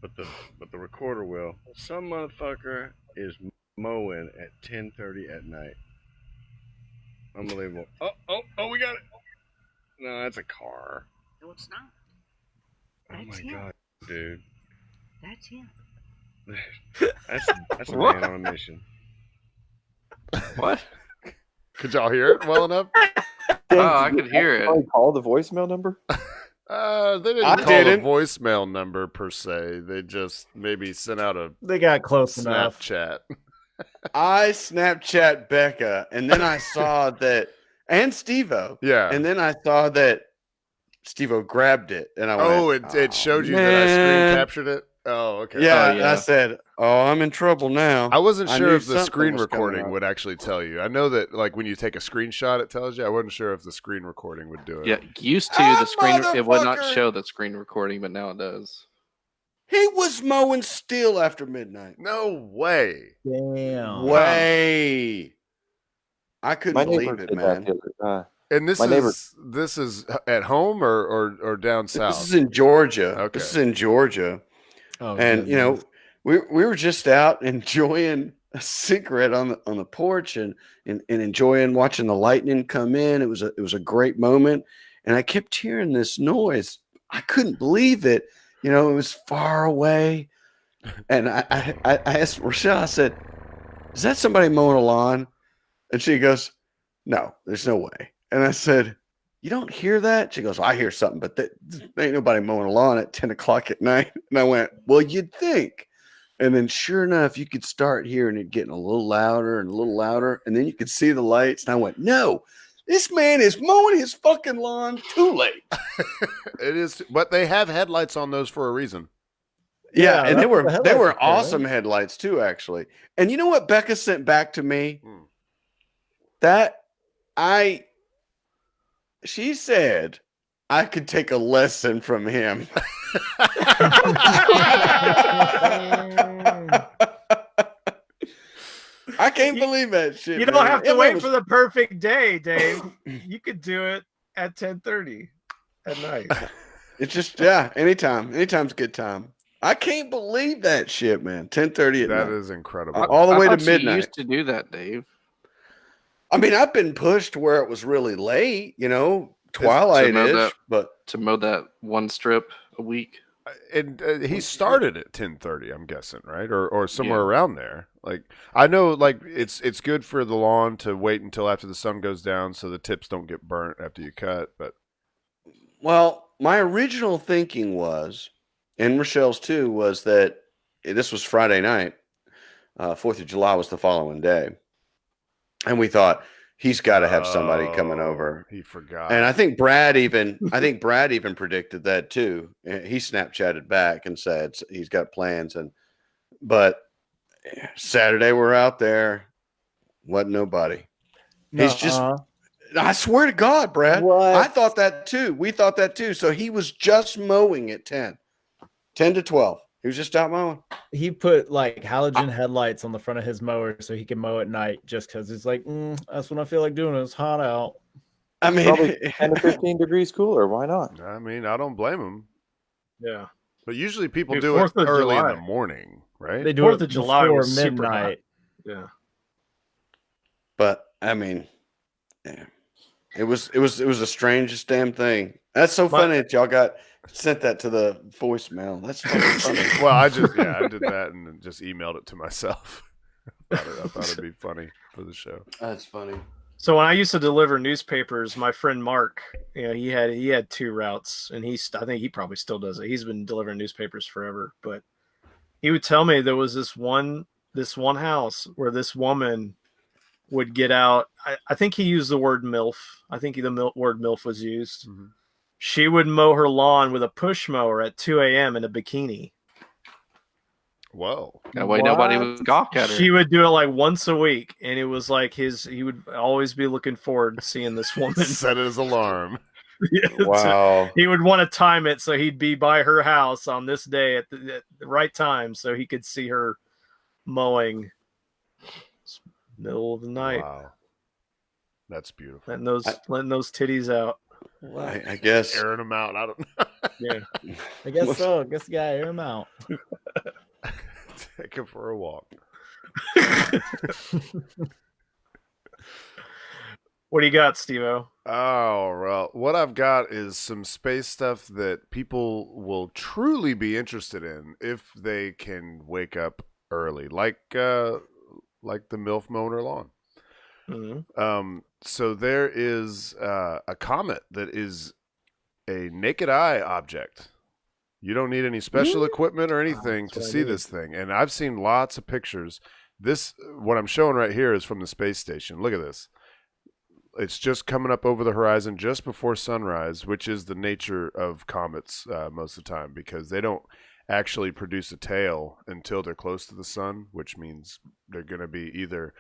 but the recorder will. Some motherfucker is mowing at 10:30 at night. Unbelievable. Oh, we got it. No, that's a car. No, it's not. Oh my god, dude. That's him. That's a man on a mission. What? Could y'all hear it well enough? Oh, I could hear it. Call the voicemail number? They didn't call a voicemail number per se. They just maybe sent out a They got close enough. Snapchat. I Snapchat Becca, and then I saw that, and Steve-O. Yeah. And then I saw that Steve-O grabbed it, and I went, it showed you that I screen captured it? Oh, okay. Yeah, and I said, I'm in trouble now. I wasn't sure if the something screen was coming recording up. would actually tell you. I know that, like, when you take a screenshot, it tells you. I wasn't sure if the screen recording would do it. Yeah, used to the screen it would not show the screen recording, but now it does. He was mowing still after midnight. No way. Damn. Way. I couldn't believe it, man. And this is at home or down south? This is in Georgia. Okay. This is in Georgia. Oh, and goodness. we were just out enjoying a cigarette on the porch and enjoying watching the lightning come in. It was a great moment, and I kept hearing this noise. I couldn't believe it. It was far away, and I asked Rochelle. I said, "Is that somebody mowing a lawn?" And she goes, "No, there's no way." And I said, "You don't hear that?" She goes, "I hear something, but there ain't nobody mowing a lawn at 10 o'clock at night." And I went, "Well, you'd think." And then sure enough, you could start hearing it getting a little louder and a little louder. And then you could see the lights. And I went, "No, this man is mowing his fucking lawn too late." It is, but they have headlights on those for a reason. Yeah, and they were are awesome headlights too, actually. And you know what Becca sent back to me? She said I could take a lesson from him. I can't believe that shit. You don't have to wait was... for the perfect day, Dave. You could do it at 10:30 at night. It's just anytime's a good time. I can't believe that shit, man. 10:30 at That night, is incredible. all the I way to thought you midnight. used to do that, Dave. I mean, I've been pushed to where it was really late, To twilight-ish, mow but that one strip a week. And he started at 10:30, I'm guessing, right, or somewhere Yeah. around there. Like I know, like it's good for the lawn to wait until after the sun goes down, so the tips don't get burnt after you cut. But well, my original thinking was, and Rochelle's too, was that this was Friday night. 4th of July was the following day, and we thought he's got to have somebody coming over. He forgot. And I think Brad even predicted that too. He Snapchatted back and said he's got plans. But Saturday we're out there, wasn't nobody. He's just, I swear to God, Brad, What? I thought that too. We thought that too. So he was just mowing at 10 to 12. He was just out mowing. He put like halogen headlights on the front of his mower so he can mow at night just because it's like, that's what I feel like doing. It's hot out. I mean, Probably 10 to 15 degrees cooler. Why not? I mean, I don't blame him. Yeah. But usually people Dude, do it 4th of early in July. the morning, right? They do 4th it of July before was super midnight. Yeah. but I mean, yeah. It was the strangest damn thing. That's so funny that y'all sent that to the voicemail. That's fucking funny. Well, I did that and then just emailed it to myself. I thought it'd be funny for the show. That's funny. So when I used to deliver newspapers, my friend Mark, he had 2 routes, and I think he probably still does it. He's been delivering newspapers forever, but he would tell me there was this one house where this woman would get out. I think he used the word MILF. I think the word MILF was used. Mm-hmm. She would mow her lawn with a push mower at 2 a.m. in a bikini. Whoa. That way nobody would gawk at her. She would do it like once a week, and it was like he would always be looking forward to seeing this woman. Set it as alarm. Wow. He would want to time it so he'd be by her house on this day at the right time so he could see her mowing. It's middle of the night. Wow. That's beautiful. Letting those titties out. Well, I guess airing them out. I don't know. Yeah. I guess so. I guess you gotta air them out. Take him for a walk. What do you got, Steve-O? Oh, well, what I've got is some space stuff that people will truly be interested in if they can wake up early, like the MILF mowing her lawn. Mm-hmm. So there is a comet that is a naked eye object. You don't need any special equipment or anything to see this thing. And I've seen lots of pictures. What I'm showing right here is from the space station. Look at this. It's just coming up over the horizon just before sunrise, which is the nature of comets most of the time, because they don't actually produce a tail until they're close to the sun, which means they're going to be either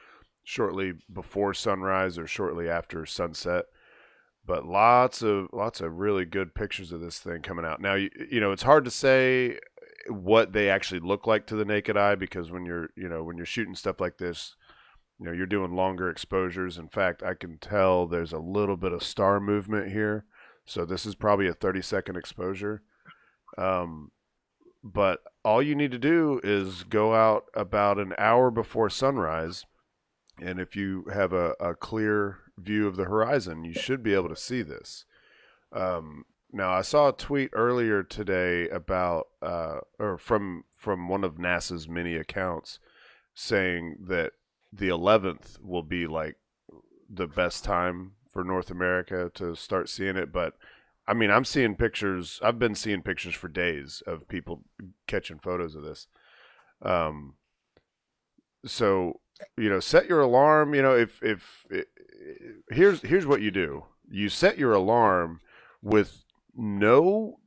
shortly before sunrise or shortly after sunset. But lots of really good pictures of this thing coming out. Now, you know, it's hard to say what they actually look like to the naked eye, because when you're shooting stuff like this, you know, you're doing longer exposures. In fact, I can tell there's a little bit of star movement here. So this is probably a 30-second exposure. But all you need to do is go out about an hour before sunrise, and if you have a clear view of the horizon, you should be able to see this. Now, I saw a tweet earlier today about, or from one of NASA's many accounts, saying that the 11th will be like the best time for North America to start seeing it. But I mean, I'm seeing pictures. I've been seeing pictures for days of people catching photos of this. So, you know, set your alarm. You know, here's what you do. You set your alarm with no,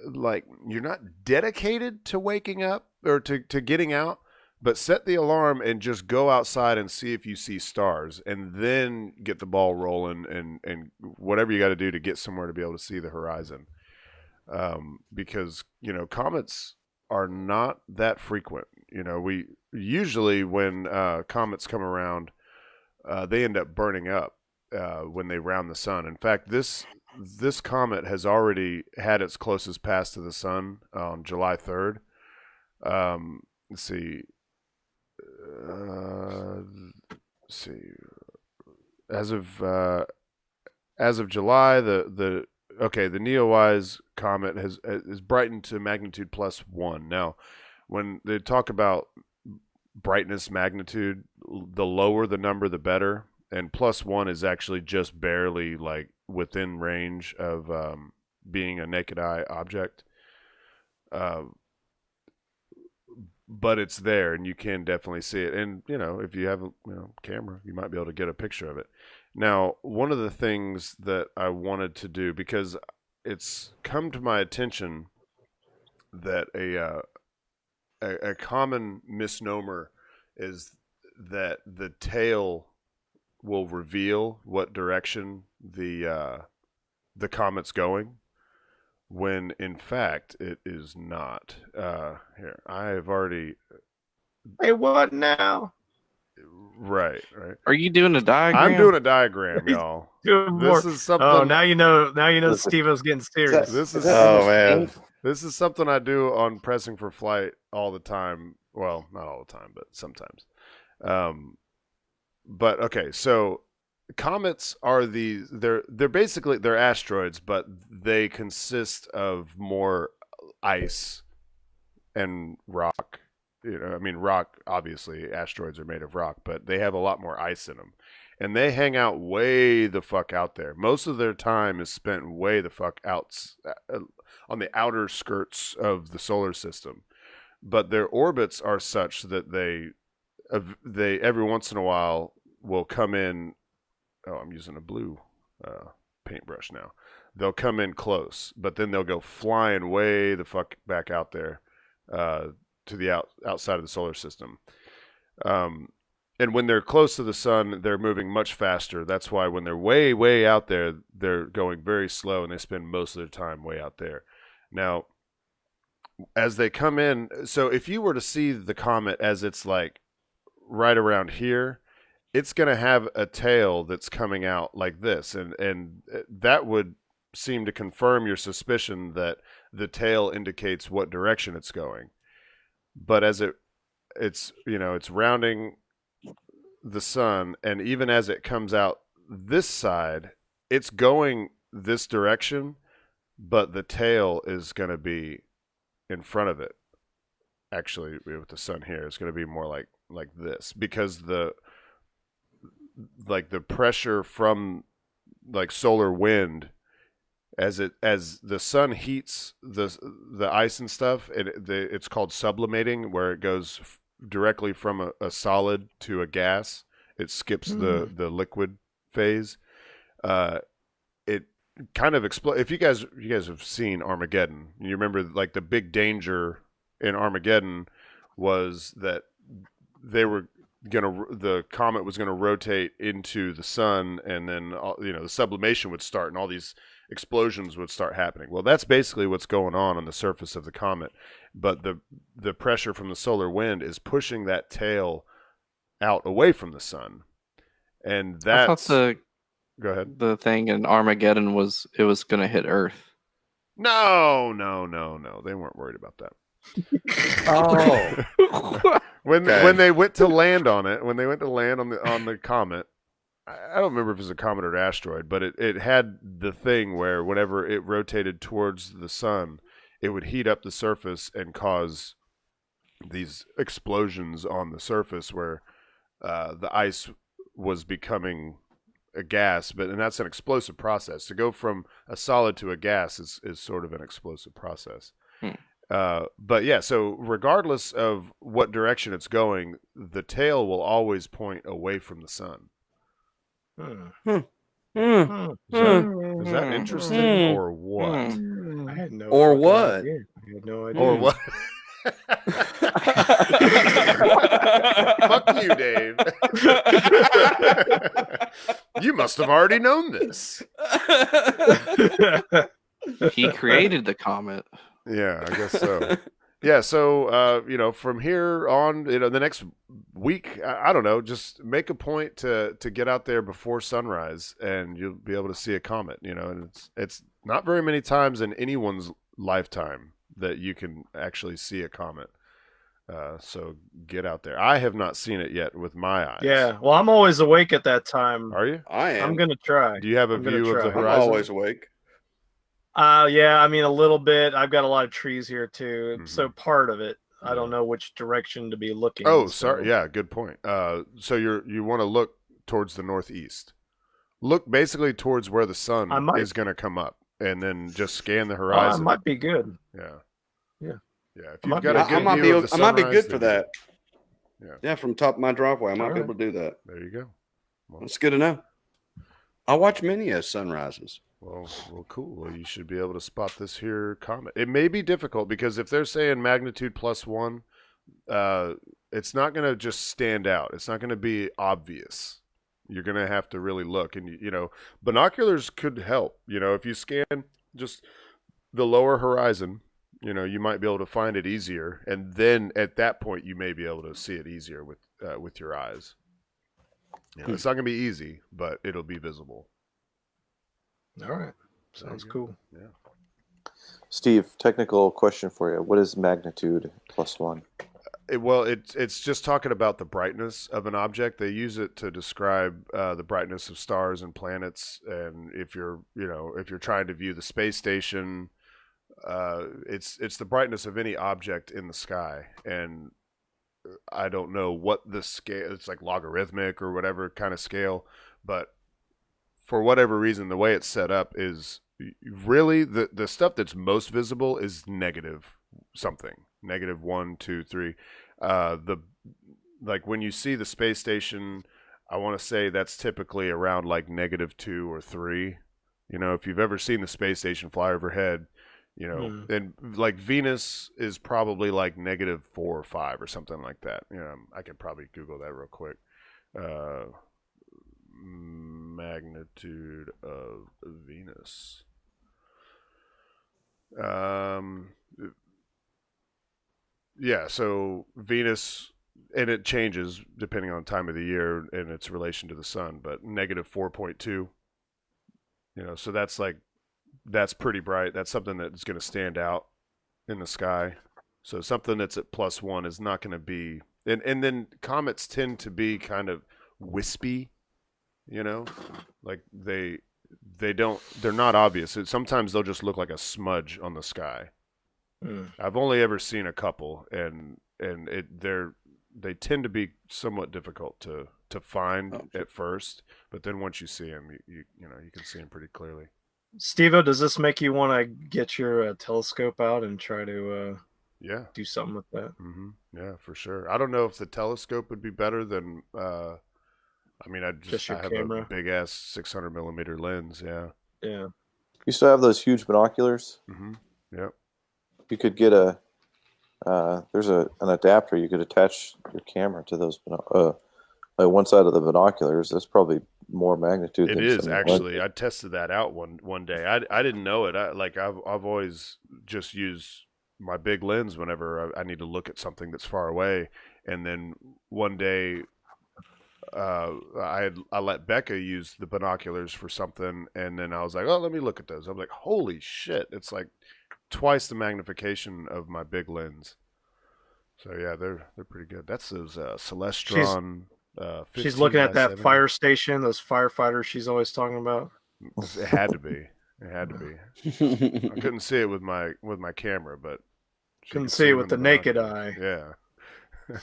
like, you're not dedicated to waking up or to getting out, but set the alarm and just go outside and see if you see stars, and then get the ball rolling and whatever you got to do to get somewhere to be able to see the horizon. Because, you know, comets are not that frequent. You know, we usually, when comets come around, they end up burning up when they round the sun. In fact, this this comet has already had its closest pass to the sun on July 3rd. Let's see. Let's see. As of July, the Neowise comet is brightened to magnitude +1. Now, when they talk about brightness magnitude, the lower the number, the better. And +1 is actually just barely like within range of being a naked eye object. But it's there, and you can definitely see it. And if you have a camera, you might be able to get a picture of it. Now, one of the things that I wanted to do, because it's come to my attention that a common misnomer is that the tail will reveal what direction the comet's going, when in fact it is not. Here, I have already. Hey, what now? Right. Are you doing a diagram? I'm doing a diagram, y'all. This is something. Oh, now you know. Now you know. Steve-O's getting serious. This is. Oh man. This is something I do on Pressing for Flight all the time. Well, not all the time, but sometimes. But okay, so comets are they're basically they're asteroids, but they consist of more ice and rock. Rock, obviously asteroids are made of rock, but they have a lot more ice in them. And they hang out way the fuck out there. Most of their time is spent way the fuck out on the outer skirts of the solar system. But their orbits are such that they every once in a while will come in. Oh, I'm using a blue paintbrush now. They'll come in close, but then they'll go flying way the fuck back out there to the outside of the solar system. And when they're close to the sun, they're moving much faster. That's why when they're way, way out there, they're going very slow, and they spend most of their time way out there. Now, as they come in, so if you were to see the comet as it's like right around here, it's going to have a tail that's coming out like this, and that would seem to confirm your suspicion that the tail indicates what direction it's going. But as it's rounding the sun, and even as it comes out this side, it's going this direction, but the tail is going to be in front of it. Actually, with the sun here, it's going to be more like this, because the pressure from like solar wind, as the sun heats the ice and stuff, it's called sublimating, where it goes directly from a solid to a gas. It skips the liquid phase. It kind of explodes. If you guys have seen Armageddon, you remember like the big danger in Armageddon was that the comet was gonna rotate into the sun, and then the sublimation would start, and all these explosions would start happening. Well, that's basically what's going on the surface of the comet, but the pressure from the solar wind is pushing that tail out away from the sun, and that's. Go ahead. The thing in Armageddon was it was going to hit Earth. No, they weren't worried about that. Oh. When they went to land on it, on the comet, I don't remember if it was a comet or an asteroid, but it had the thing where whenever it rotated towards the sun, it would heat up the surface and cause these explosions on the surface where the ice was becoming a gas, and that's an explosive process. To go from a solid to a gas is sort of an explosive process. But yeah, so regardless of what direction it's going, the tail will always point away from the sun. Is that interesting or what? I had no. Or what? Idea. I had no idea. Or what? Fuck you, Dave. You must have already known this. He created the comet. Yeah, I guess so. Yeah, so from here on, the next week. I don't know. Just make a point to get out there before sunrise, and you'll be able to see a comet. And it's not very many times in anyone's lifetime that you can actually see a comet. So get out there. I have not seen it yet with my eyes. Yeah. Well, I'm always awake at that time. Are you? I am. I'm gonna try. Do you have a I'm gonna view of the try. I'm horizon? always awake. Yeah. I mean, a little bit. I've got a lot of trees here too, Mhm. so part of it. I don't know which direction to be looking. Oh, so- sorry. Yeah, good point. So you want to look towards the northeast. Look basically towards where the sun is going to come up, and then just scan the Oh, horizon. that might be good. Yeah. Yeah. Yeah. If I you've might got be- a good I might view of be. the I might be sunrise, good for then that. Yeah. From top of my driveway, I might be All able to do that. there you go. Well, That's good to know. I watch many as sunrises. well, cool. Well, you should be able to spot this here comet. It may be difficult because if they're saying magnitude +1, it's not going to just stand out. It's not going to be obvious. You're going to have to really look, and binoculars could help. If you scan just the lower horizon, you might be able to find it easier, and then at that point, you may be able to see it easier with your eyes. It's not going to be easy, but it'll be visible. All right. Sounds cool. Yeah. Steve, technical question for you. What is magnitude +1? It's just talking about the brightness of an object. They use it to describe the brightness of stars and planets. And if you're trying to view the space station, it's the brightness of any object in the sky. And I don't know what the scale. It's like logarithmic or whatever kind of scale, but for whatever reason, the way it's set up is really the stuff that's most visible is negative something. -1, 2, 3. Like when you see the space station, I want to say that's typically around like -2 or 3. If you've ever seen the space station fly overhead, and like Venus is probably like -4 or 5 or something like that. I could probably Google that real quick. Magnitude of Venus. Yeah, so Venus, and it changes depending on time of the year and its relation to the sun, but -4.2. So that's pretty bright. That's something that's going to stand out in the sky. So something that's at +1 is not going to be, and then comets tend to be kind of wispy, like they're not obvious. Sometimes they'll just look like a smudge on the sky. I've only ever seen a couple, and they tend to be somewhat difficult to find at first, but then once you see them, you can see them pretty clearly. Steve-O, does this make you want to get your telescope out and try to do something with that? Mm-hmm. Yeah, for sure. I don't know if the telescope would be better than. I have camera. a big ass 600 millimeter lens. Yeah. Yeah. You still have those huge binoculars? Mm-hmm. Yep. You could get there's an adapter you could attach your camera to those like one side of the binoculars. That's probably more magnitude. It than is some actually. I tested that out one day. I didn't know it. I've always just used my big lens whenever I need to look at something that's far away. And then one day, I let Becca use the binoculars for something, and then I was like, oh, let me look at those. I'm like, holy shit! It's like twice the magnification of my big lens. So yeah, they're pretty good. That's those Celestron. She's looking at that 15x70. fire station, those firefighters she's always talking about. It had to be. It had to be. I couldn't see it with my camera, but she Couldn't could see it them with in the naked binoculars. eye. Yeah.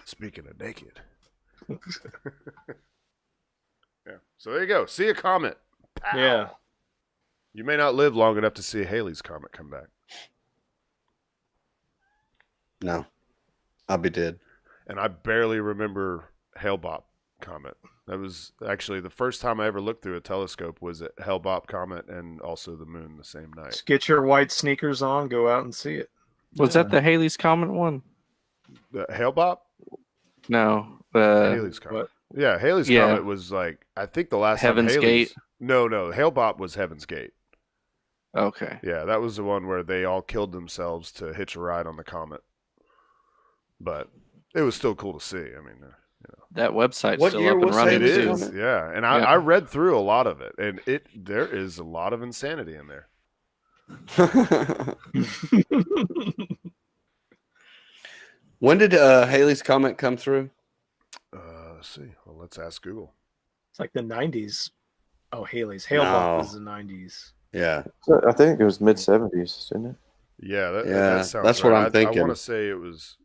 Speaking of naked. Yeah. So there you go. See a comet. Pow! Yeah. You may not live long enough to see Halley's comet come back. No, I'll be dead. And I barely remember Hale-Bopp comet. That was actually the first time I ever looked through a telescope was at Hale-Bopp comet and also the moon the same night. Just get your white sneakers on, go out and see it. Was that the Halley's Comet one? The Hale-Bopp? No. Halley's comet. What? Yeah, Halley's comet was like, I think the last Heaven's time Halley's... Gate? No, Hale-Bopp was Heaven's Gate. Okay. Yeah, that was the one where they all killed themselves to hitch a ride on the comet. But it was still cool to see. I mean, That website's What still year up and was running it Haley's too. is, Comet? yeah. And Yeah. I read through a lot of it, and there is a lot of insanity in there. When did Haley's Comet come through? Let's see. Well, let's ask Google. It's like the 90s. Oh, Haley's Hale-Bopp No. was the 90s. Yeah. So I think it was mid 70s, didn't it? Yeah, that Yeah, sounds that's right. what I'm I thinking. want to say it was.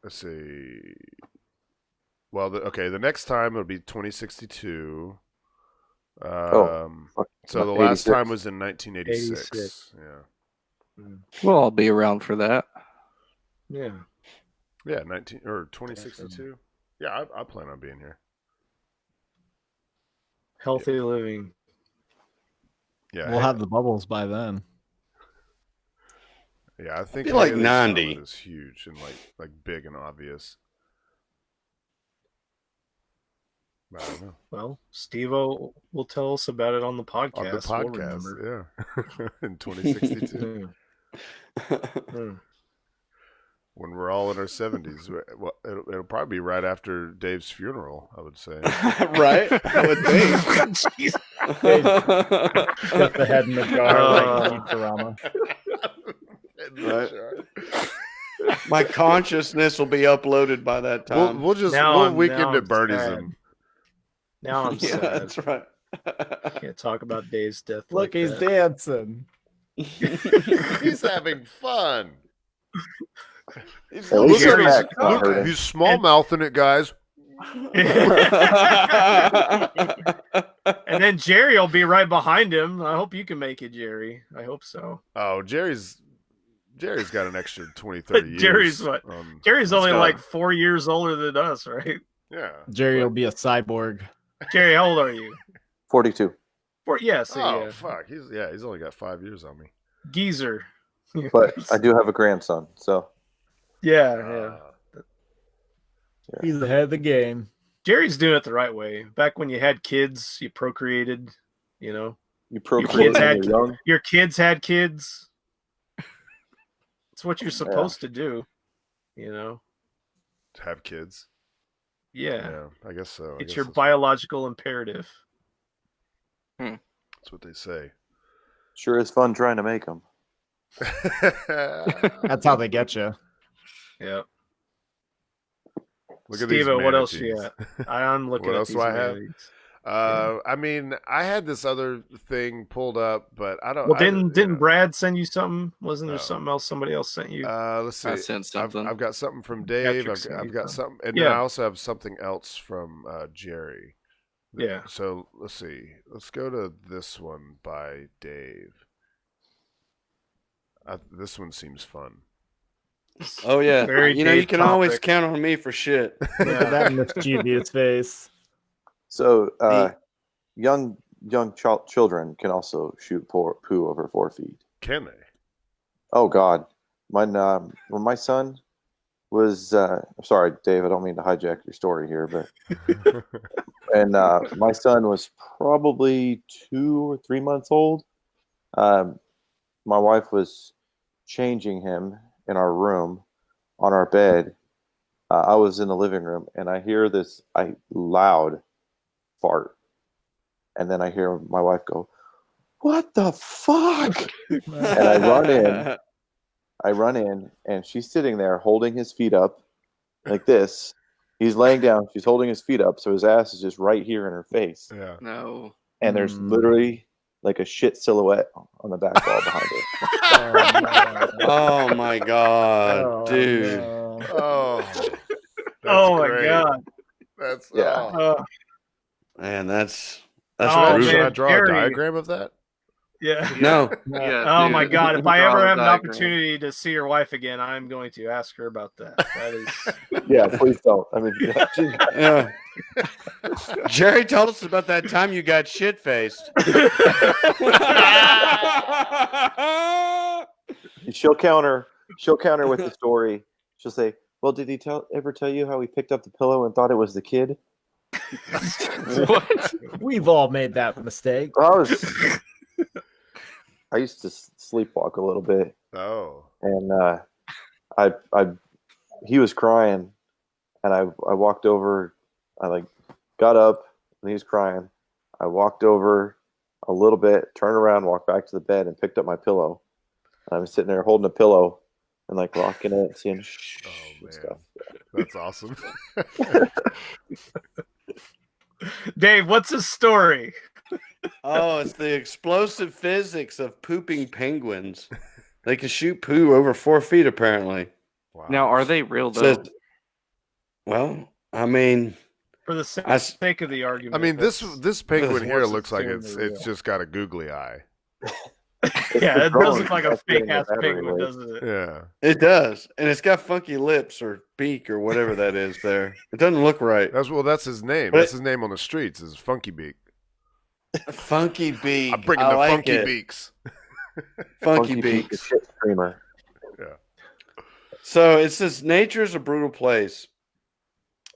Let's see. Well, the next time it'll be 2062. Fuck, So the last 86. time was in 1986. 86. Yeah. We'll all be around for that. Yeah. Yeah, 2062. Yeah, I plan on being here. Healthy living. Yeah, We'll have the bubbles by then. Yeah, I think Be like Haley's 90. Comet is huge and like big and obvious. I don't know. Well, Steve-O will tell us about it on the podcast. On the We'll remember. podcast, yeah, in 2062. When we're all in our 70s. Well, it'll probably be right after Dave's funeral, I would say. Right? I would think. Get the head in the jar like Futurama. Right. My consciousness will be uploaded by that time. We'll weekend at Bernie's sad. and Now I'm Yeah, sad. that's right. Can't talk about Dave's death. Look, like he's that. dancing. he's having fun. He's At least Look his at back's not hurting. he's small mouthing it, guys. And then Jerry will be right behind him. I hope you can make it, Jerry. I hope so. Oh, Jerry's got an extra 20, 30 years. Jerry's what? Jerry's only got- like 4 years older than us, right? Yeah. Jerry will be a cyborg. Jerry, how old are you? 42. Yeah, so Oh yeah. fuck. He's only got 5 years on me. Geezer. But I do have a grandson, so Yeah. He's ahead of the game. Jerry's doing it the right way. Back when you had kids, you procreated, you know. you Your procreate kids when had you're young. Your kids had kids. It's what you're supposed to do, you know. To have kids. Yeah. I guess so. It's your biological imperative. That's what they say. Sure is fun trying to make them. That's how they get you. Yeah. Look at these Steve-O, what else you manatees. got? I'm looking What at else these do I have? manatees. I mean, I had this other thing pulled up, but I don't. Well, I- didn't Brad send you something? Wasn't there No. something else somebody else sent you? Let's see. I sent something. I've got something from Dave. Patrick sent I've you got something. something, and then I Yeah. also have something else from Jerry. Yeah. So let's see. Let's go to this one by Dave. This one seems fun. Oh yeah. Very You know, you Dave can always topic. count on me for shit. Look at that mischievous face. So young children can also shoot poo over 4 feet. Can they? Oh God, when my son was I'm sorry, Dave, I don't mean to hijack your story here, but and my son was probably 2 or 3 months old. My wife was changing him in our room on our bed. I was in the living room, and I hear this loud fart, and then I hear my wife go, "What the fuck?" And I run in, and she's sitting there holding his feet up like this. He's laying down. She's holding his feet up, so his ass is just right here in her face. Yeah. No. And there's literally like a shit silhouette on the back wall behind her. Oh my god, Oh, dude. no. Oh. Oh my great. God. That's Yeah. Oh. Man, that's Oh, brutal. Should I man, draw Jerry. a diagram of that? Yeah. No. Yeah, Oh dude. my God! If I Draw ever a have an diagram. opportunity to see your wife again, I'm going to ask her about that. That is. Yeah, please don't. I mean, Yeah. Jerry told us about that time you got shit faced. she'll counter with the story. She'll say, "Well, did he ever tell you how he picked up the pillow and thought it was the kid?" What? We've all made that mistake. I used to sleepwalk a little bit, Oh. and I he was crying, and I walked over. I like got up, and he was crying. I walked over a little bit, turned around, walked back to the bed, and picked up my pillow. I was sitting there holding a pillow and like rocking it, seeing Oh and man, stuff. that's awesome. Dave, what's his story? Oh, it's the explosive physics of pooping penguins. They can shoot poo over 4 feet, apparently. Wow. Now, are they real Says, though? well, I mean, For the sake of the argument. I mean, this penguin here let's looks like assume it's they're real. just got a googly eye. Yeah, it does look like a Activating fake the ass battery penguin, weight. doesn't it? Yeah. it does, and it's got funky lips or beak or whatever that is. There, it doesn't look right. That's his name. But That's his name on the streets. Is Funky Beak. Funky beak. I'm bringing I the like Funky it. Beaks. Funky Beak, the beaks. shit screamer. So it says nature's a brutal place.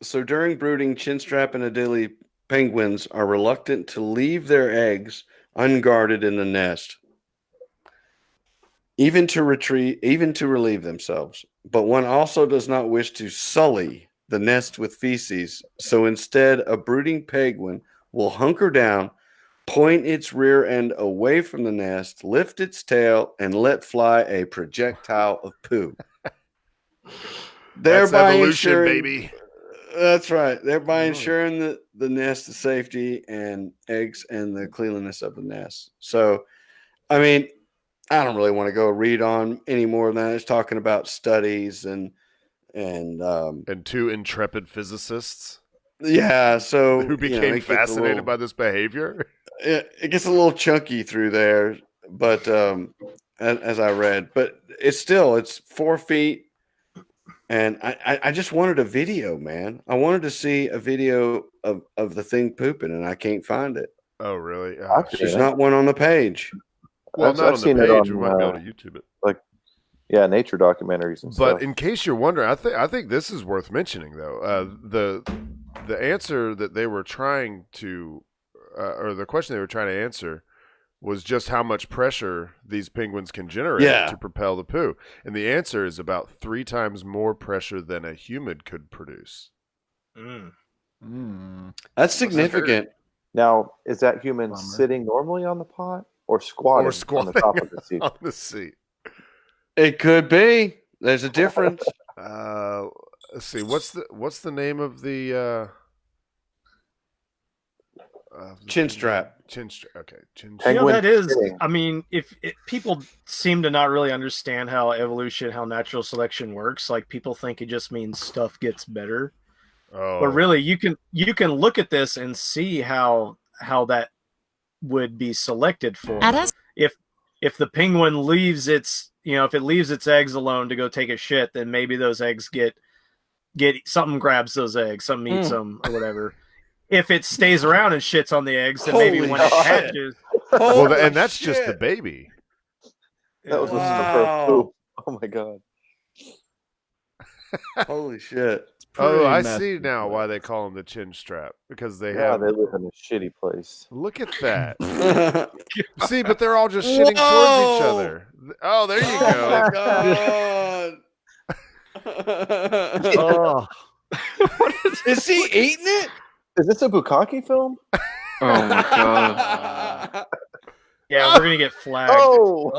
So during brooding, chinstrap and Adelie penguins are reluctant to leave their eggs unguarded in the nest, even to relieve themselves. But one also does not wish to sully the nest with feces. So instead, a brooding penguin will hunker down, point its rear end away from the nest, lift its tail, and let fly a projectile of poo. That's Thereby evolution, ensuring, baby. That's right. Thereby ensuring the nest safety and eggs and the cleanliness of the nest. So, I mean, I don't really want to go read on any more than that. It's talking about studies and two intrepid physicists yeah. So who became it gets fascinated by this behavior. it gets a little chunky through there, but as I read, but it's 4 feet. And I just wanted a video, man. I wanted to see a video of the thing pooping, and I can't find it. Oh, really? There's not one on the page. Well, I've not on the seen it page. on, We might be able to YouTube it. Like, yeah, nature documentaries and But stuff. in case you're wondering, I think this is worth mentioning, though. The answer that they were trying to, or the question they were trying to answer, was just how much pressure these penguins can generate to propel the poo. And the answer is about 3 times more pressure than a human could produce. That's significant. Now, is that human sitting normally on the pot or squatting, on the top of the seat? On the seat. It could be. There's a difference. Let's see. What's the name of the chin strap? Chin strap. Okay, chin You strap. know, that is. I mean, if people seem to not really understand how evolution, how natural selection works, like people think it just means stuff gets better. Oh. But really, you can look at this and see how that would be selected for. If the penguin leaves its, if it leaves its eggs alone to go take a shit, then maybe those eggs get something grabs those eggs, something eats them or whatever. If it stays around and shits on the eggs, then maybe when it hatches. Well, and that's just the baby. That was wow. Oh my god! Holy shit! Oh, I see now why they call them the chin strap, because they live in a shitty place. Look at that. See, but they're all just shitting towards each other. Oh, there you go. Is he eating it? Is this a bukkake film? Oh my god! Yeah, we're gonna get flagged. Oh.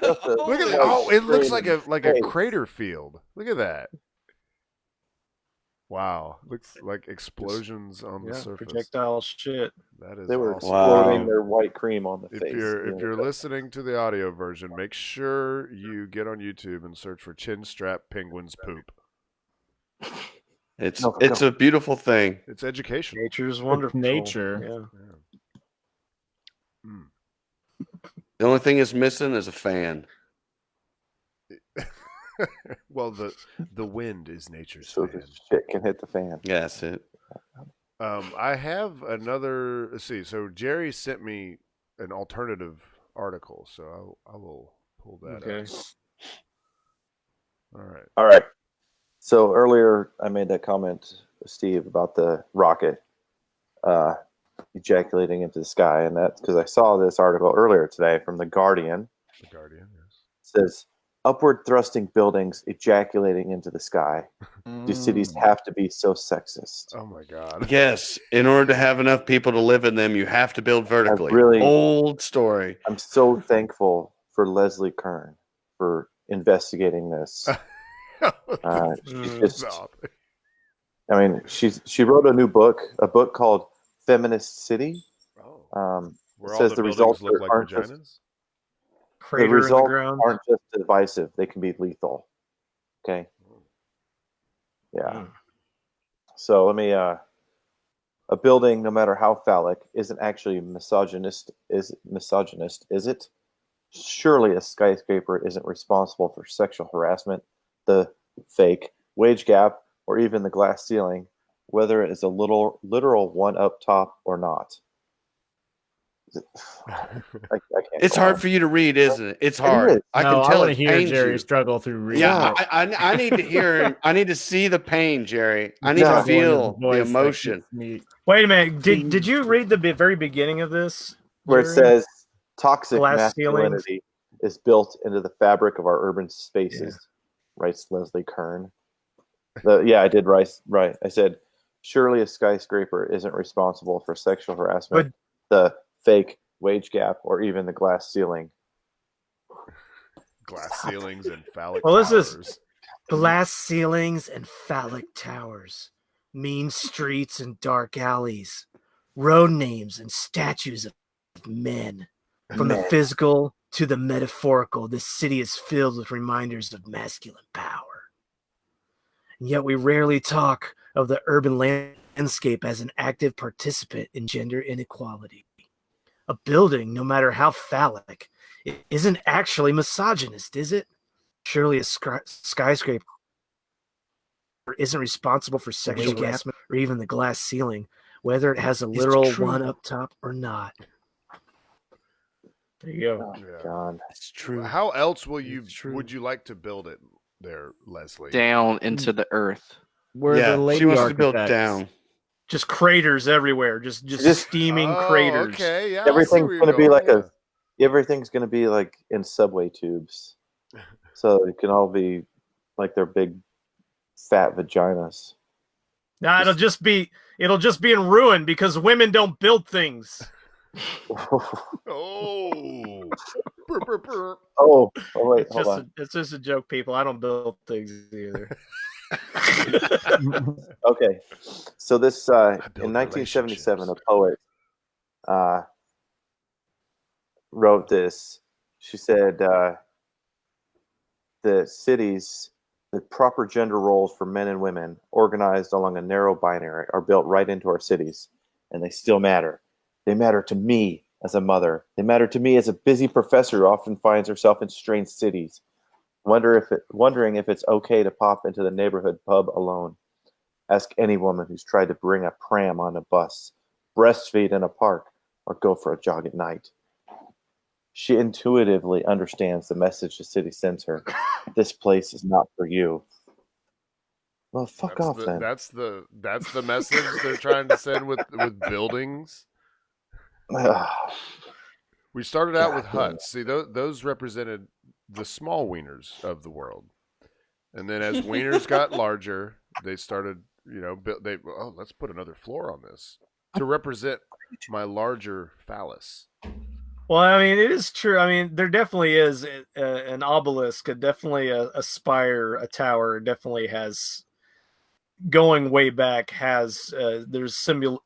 Look at that! Oh, it looks like a crater field. Look at that! Wow, looks like explosions on the surface. Projectile shit. That is. They were awesome. exploding their white cream on the face. If you're listening to the audio version, make sure you get on YouTube and search for chin strap penguins poop. It's a beautiful thing. It's educational. Nature's wonderful. Nature. Yeah. The only thing it's missing is a fan. Well, the wind is nature's so fan. the shit can hit the fan. Yeah, that's it. I have another. Let's see. So Jerry sent me an alternative article, so I will pull that up. All right. So earlier I made that comment, Steve, about the rocket ejaculating into the sky, and that's because I saw this article earlier today from The Guardian. The Guardian, yes. It says upward thrusting buildings ejaculating into the sky. Do cities have to be so sexist? Oh my god. Yes. In order to have enough people to live in them, you have to build vertically. really- Old story. I'm so thankful for Leslie Kern for investigating this. She's just, I mean, she wrote a book called Feminist City. Where It says the results look like aren't vaginas? just, the Crater in the results ground. aren't just divisive; they can be lethal. Okay. Yeah. So let me. A building, no matter how phallic, isn't actually misogynist. Is it? Surely a skyscraper isn't responsible for sexual harassment, the fake wage gap, or even the glass ceiling, whether it is a literal one up top or not. I can't It's hard for you to read, isn't it? It's hard. is. I can No, I tell want to it hear pains Jerry you. struggle through reading. Yeah, it. I need to hear him. I need to see the pain, Jerry. I need Yeah. to feel Struggle in the his voice that emotion. gets me- Wait a minute. Did you read the very beginning of this? Where it Jerry? says toxic Glass masculinity is built into the fabric of our urban spaces, writes Leslie Kern. I did right. I said, surely a skyscraper isn't responsible for sexual harassment, the fake wage gap, or even the glass ceiling. Glass ceilings and phallic Well, this towers. is glass ceilings and phallic towers, mean streets and dark alleys, road names and statues of men. From the physical to the metaphorical, this city is filled with reminders of masculine power. And yet we rarely talk of the urban landscape as an active participant in gender inequality. A building, no matter how phallic, it isn't actually misogynist, is it? Surely a skyscraper isn't responsible for sexual harassment or even the glass ceiling, whether it has a literal one up top or not. There you go. Oh, God. It's true. How else would you like to build it there, Leslie? Down into the earth. Where the Yeah, lady she wants to build architects- down. Just craters everywhere. Just steaming Oh, craters. Okay, yeah. I see Everything's where going to be you're like going, everything's going to be like in subway tubes, so it can all be like their big fat vaginas. Nah, it'll just be in ruin because women don't build things. Oh. Burr, burr, burr. Oh, wait, hold on. It's just a joke, people. I don't build things either. Okay, so this build in 1977, a poet wrote this. She said, the cities, the proper gender roles for men and women, organized along a narrow binary, are built right into our cities, and they still matter. They matter to me as a mother. They matter to me as a busy professor who often finds herself in strange cities, wondering if it's okay to pop into the neighborhood pub alone. Ask any woman who's tried to bring a pram on a bus, breastfeed in a park, or go for a jog at night. She intuitively understands the message the city sends her. This place is not for you. Well, fuck off then. That's the message they're trying to send with buildings. We started out with huts. See, those represented the small wieners of the world, and then as wieners got larger, they started, let's put another floor on this to represent my larger phallus. Well, I mean, it is true. I mean, there definitely is an obelisk, definitely a spire, a tower. Definitely has, going way back, there's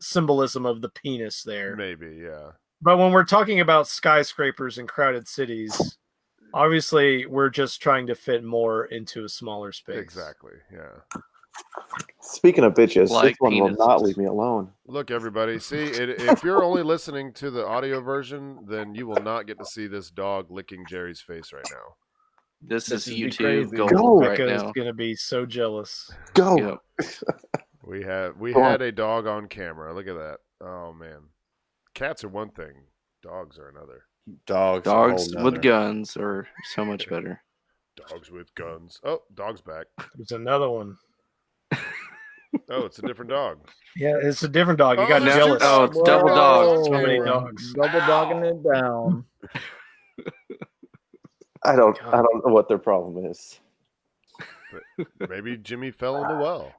symbolism of the penis there. Maybe, yeah. But when we're talking about skyscrapers and crowded cities, obviously we're just trying to fit more into a smaller space. Exactly, yeah. Speaking of bitches, Like this one will penises. not leave me alone. Look, everybody, see, if you're only listening to the audio version, then you will not get to see this dog licking Jerry's face right now. This is would be YouTube crazy. gold Go. right Becca is now. gonna be so jealous. Go. Yep. We Go had on. a dog on camera. Look at that. Oh man, cats are one thing, dogs are another. Dogs Dogs with guns are so much better. Dogs with guns. Oh, dog's back. There's another one. Oh, it's a different dog. Yeah, it's a different dog. You Oh, got there's jealous. two Oh, dogs. it's double dog. So many dogs. Double dogging it down. I don't know what their problem is. But maybe Jimmy fell in the well.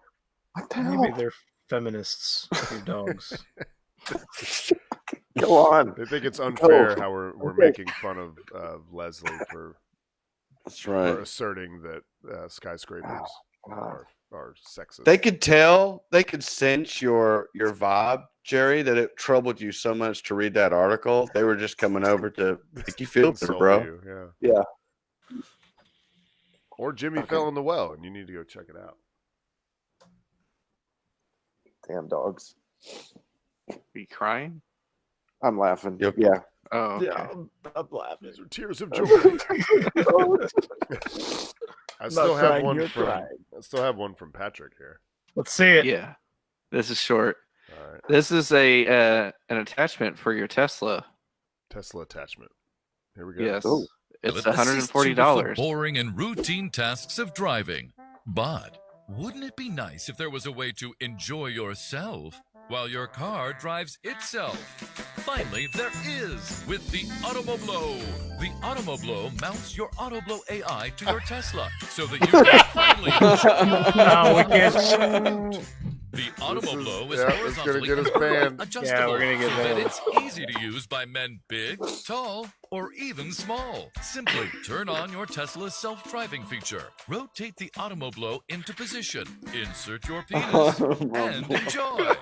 What the hell? Maybe they're feminists with your dogs. Go on. They think it's unfair Go. how we're Okay. making fun of Leslie for That's right. asserting that skyscrapers are sexist. They could tell, they could sense your vibe, Jerry, that it troubled you so much to read that article. They were just coming over to make you feel better, Console bro. you, Yeah. Or Jimmy fell in the well, and you need to go check it out. Damn dogs. Are you crying? I'm laughing. Yep. Yeah. Oh, okay. Yeah, I'm laughing. These are tears of joy. I Not still have crying, one you're from. crying. I still have one from Patrick here. Let's see it. Yeah. This is short. All right, This is an attachment for your Tesla. Tesla attachment. Here we go. Yes. Oh. It's It assists you with the $140. boring and routine tasks of driving. But wouldn't it be nice if there was a way to enjoy yourself while your car drives itself? Finally, there is with the Automoblow. The Automoblow mounts your Automoblow AI to your Tesla so that you can finally No, we can't. The Automoblow is yeah, it's gonna horizontally get us and banned. adjustable Yeah, we're gonna get so that banned. it's easy to use by men big, tall, or even small. Simply turn on your Tesla's self-driving feature. Rotate the Automoblow into position. Insert your penis and enjoy.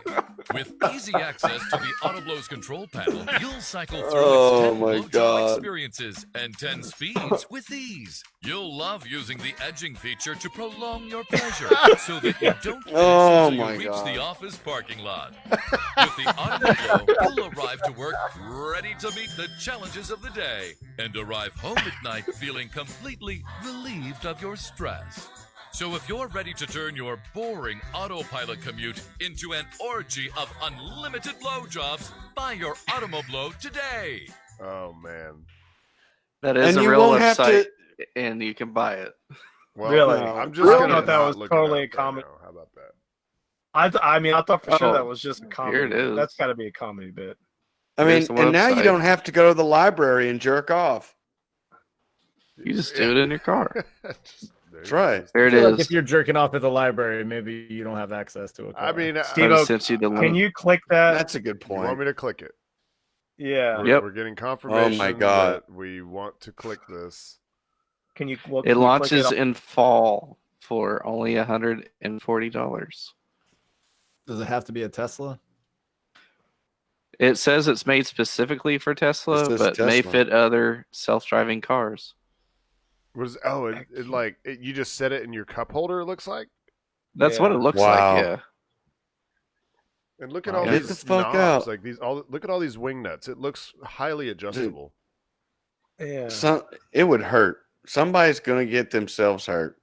With easy access to the Autoblow's control panel, you'll cycle through Oh its 10 my blowjob God. experiences and 10 speeds with ease. You'll love using the edging feature to prolong your pleasure so that you don't finish Oh until my you reach God. the office parking lot. With the Automoblow, you'll arrive to work ready to meet the challenges of the day and arrive home at night feeling completely relieved of your stress. So if you're ready to turn your boring autopilot commute into an orgy of unlimited blowjobs, buy your Automoblow today. Oh man. That is And a you real won't have website, to. and you can buy it. Well, Really? I'm just Really? gonna I thought that not was look totally it a up right comment. now. How about that? I thought for sure Oh, that was just a comedy. here it is. That's got to be a comedy bit. I mean, Here's the and now you website. don't have to go to the library and jerk off. You just do it in your car. Just- there That's you go. right. There I it feel like is. if you're jerking off at the library, maybe you don't have access to a car. I mean, Steve, I sent you the link. Can you click that? That's a good you want point. me to click it? Yeah. We're, Yep. we're getting confirmation God. that we want to click this. Can you? It can you click launches on- in fall for only $140. Does it have to be a Tesla? It says it's made specifically for Tesla, It says but may Tesla. fit other self-driving cars. What is? Oh, you just set it in your cup holder. It looks like. That's what Yeah. it looks Wow. like. Yeah. And look at Wow. all Get these the fuck knobs, out. like these. Look at all these wing nuts. It looks highly adjustable. Yeah. It would hurt. Somebody's gonna get themselves hurt.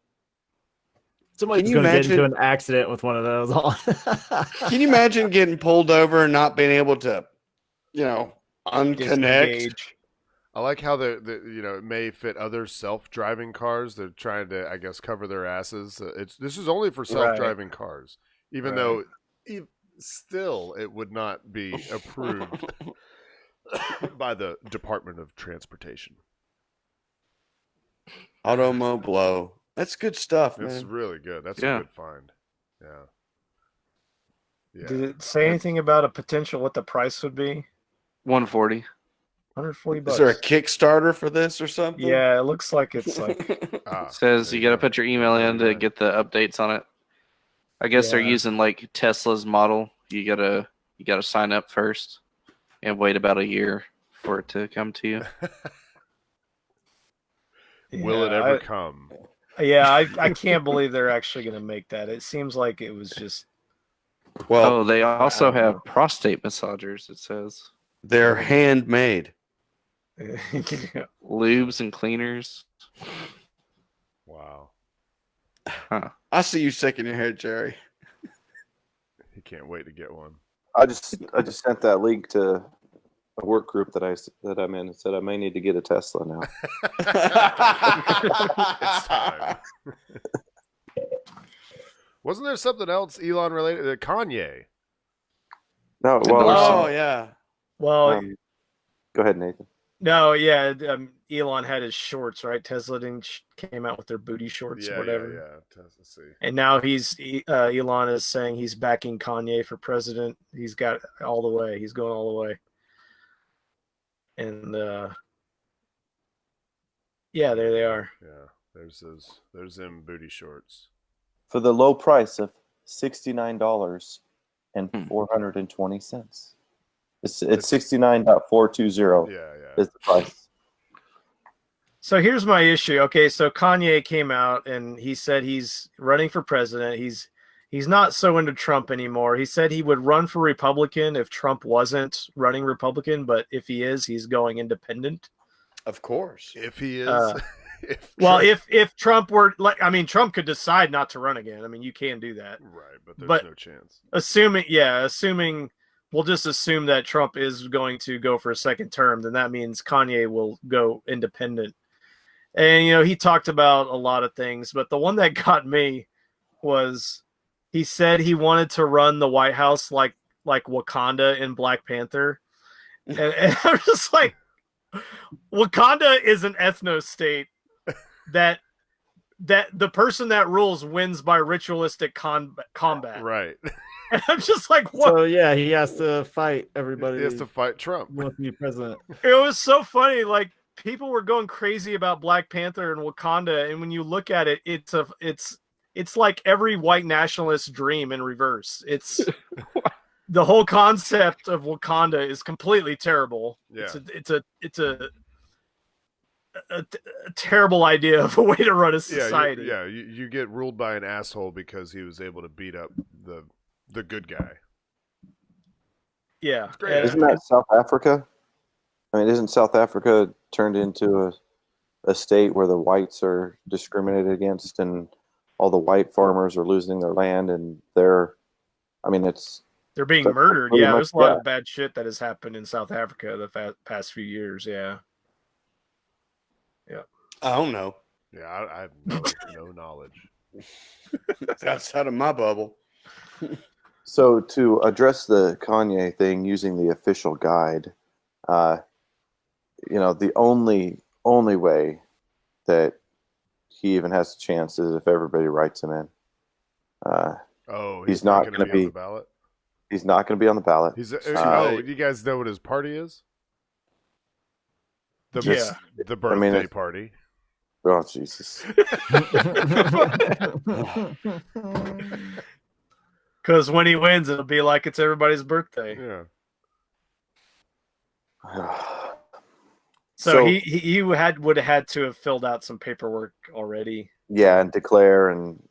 Somebody's Can you going to get imagine- into an accident with one of those on. Can you imagine getting pulled over and not being able to, unconnect? Disengage. I like how it may fit other self-driving cars. They're trying to, I guess, cover their asses. This is only for self-driving cars, even though still it would not be approved by the Department of Transportation. Automoblow. That's good stuff, It's man. really good. That's Yeah. a good find. Yeah. Yeah. Did it say anything about a potential what the price would be? 140. $140. Is there a Kickstarter for this or something? Yeah, it looks like it's like Says there you got to go. put your email in to get the updates on it. I guess they're Yeah. using like Tesla's model. You gotta sign up first and wait about a year for it to come to you. Will it ever come? I can't believe they're actually going to make that. It seems like it was just Well, Oh, they also I don't have know. prostate massagers. It says they're handmade. lubes and cleaners. Wow. I see you shaking your head, Jerry. He can't wait to get one. I just sent that link to a work group that I'm in and said I may need to get a Tesla now. It's time. Wasn't there something else Elon related to Kanye? No, well, Oh yeah. well, go ahead, Nathan. no, yeah. Elon had his shorts, right? Tesla came out with their booty shorts or whatever. Yeah. Let's see. And now Elon is saying he's backing Kanye for president. He's got all the way. He's going all the way. And yeah, there they are. Yeah, there's them booty shorts For the low price of $69.420. It's 69.420 Yeah. is the price. So here's my issue. Okay, so Kanye came out and he said he's running for president. He's not so into Trump anymore. He said he would run for Republican if Trump wasn't running Republican, but if he is, he's going independent. Of course. If he is. if Trump were Trump could decide not to run again. I mean, you can do that. Right, but there's no chance. Assuming we'll just assume that Trump is going to go for a second term, then that means Kanye will go independent. And he talked about a lot of things, but the one that got me was he said he wanted to run the White House like Wakanda in Black Panther. And I'm just like, Wakanda is an ethno state that the person that rules wins by ritualistic combat. Right. And I'm just like, what? So yeah, he has to fight everybody. He has to fight Trump. Want to be president. It was so funny. Like, people were going crazy about Black Panther and Wakanda, and when you look at it, it's like every white nationalist dream in reverse. It's the whole concept of Wakanda is completely terrible. Yeah. It's a terrible idea of a way to run a society. You get ruled by an asshole because he was able to beat up the good guy. Yeah. Isn't that South Africa? I mean, isn't South Africa turned into a state where the whites are discriminated against and all the white farmers are losing their land and they're being murdered. Yeah, there's a lot of bad shit that has happened in South Africa the past few years. Yeah. I don't know. Yeah, I have no knowledge. It's outside of my bubble. So to address the Kanye thing using the official guide, the only way that he even has a chance is if everybody writes him in. He's not going to be on the ballot. He's not going to be on the ballot. Do you guys know what his party is? The birthday party. Oh, Jesus. Because when he wins, it'll be like it's everybody's birthday. Yeah. So he would have had to have filled out some paperwork already. Yeah, and declare and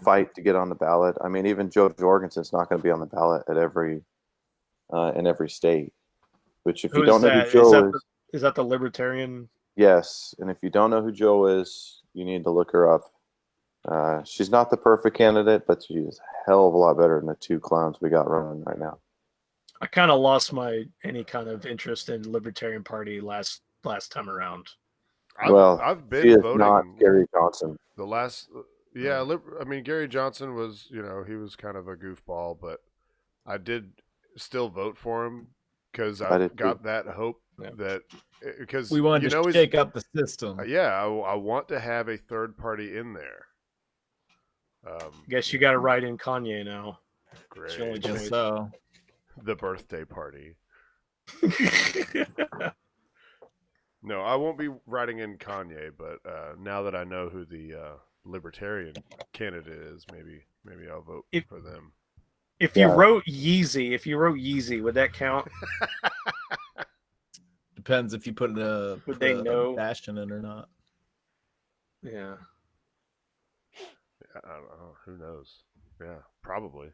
fight to get on the ballot. I mean, even Joe Jorgensen's not going to be on the ballot at every in every state. Which, if you don't know who Joe is that the Libertarian? Yes, and if you don't know who Joe is, you need to look her up. She's not the perfect candidate, but she's a hell of a lot better than the two clowns we got running right now. I kind of lost any kind of interest in Libertarian Party last time around. I've been voting. Not Gary Johnson. Gary Johnson was, he was kind of a goofball, but I did still vote for him because I got that hope that because we wanted to shake up the system. I want to have a third party in there. Guess you got to write in Kanye now. Great. So the birthday party. No, I won't be writing in Kanye, but now that I know who the Libertarian candidate is, maybe I'll vote for them. If you wrote Yeezy, would that count? Depends if you put a dash in it or not. Yeah. I don't know. Who knows? Yeah, probably.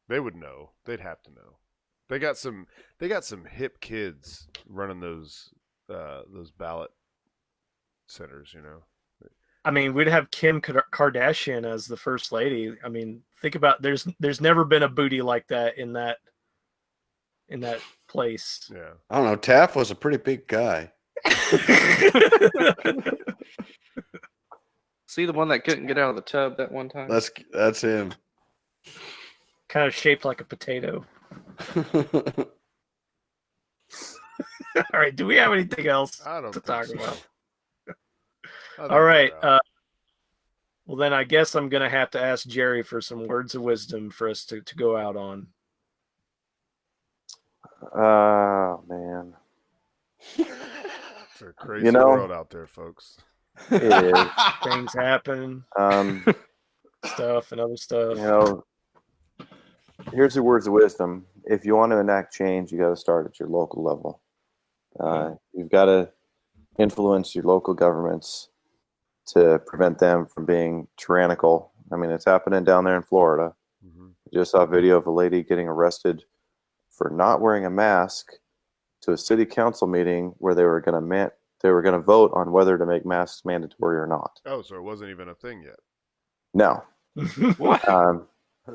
They would know. They'd have to know. They got some hip kids running those ballot centers, I mean, we'd have Kim Kardashian as the first lady. I mean, think about there's never been a booty like that in that place. Yeah. I don't know. Taff was a pretty big guy. See the one that couldn't get out of the tub that one time? That's him. Kind of shaped like a potato. All right. Do we have anything else I don't to think talk so. about? All right. Well, then I guess I'm going to have to ask Jerry for some words of wisdom for us to go out on. Oh, man. It's a crazy world out there, folks. It is. Things happen. Stuff and other stuff. Here's the words of wisdom. If you want to enact change, you got to start at your local level. You've got to influence your local governments to prevent them from being tyrannical. I mean, it's happening down there in Florida. Mm-hmm. I just saw a video of a lady getting arrested for not wearing a mask to a city council meeting where they were going to vote on whether to make masks mandatory or not. Oh, so it wasn't even a thing yet. No. What?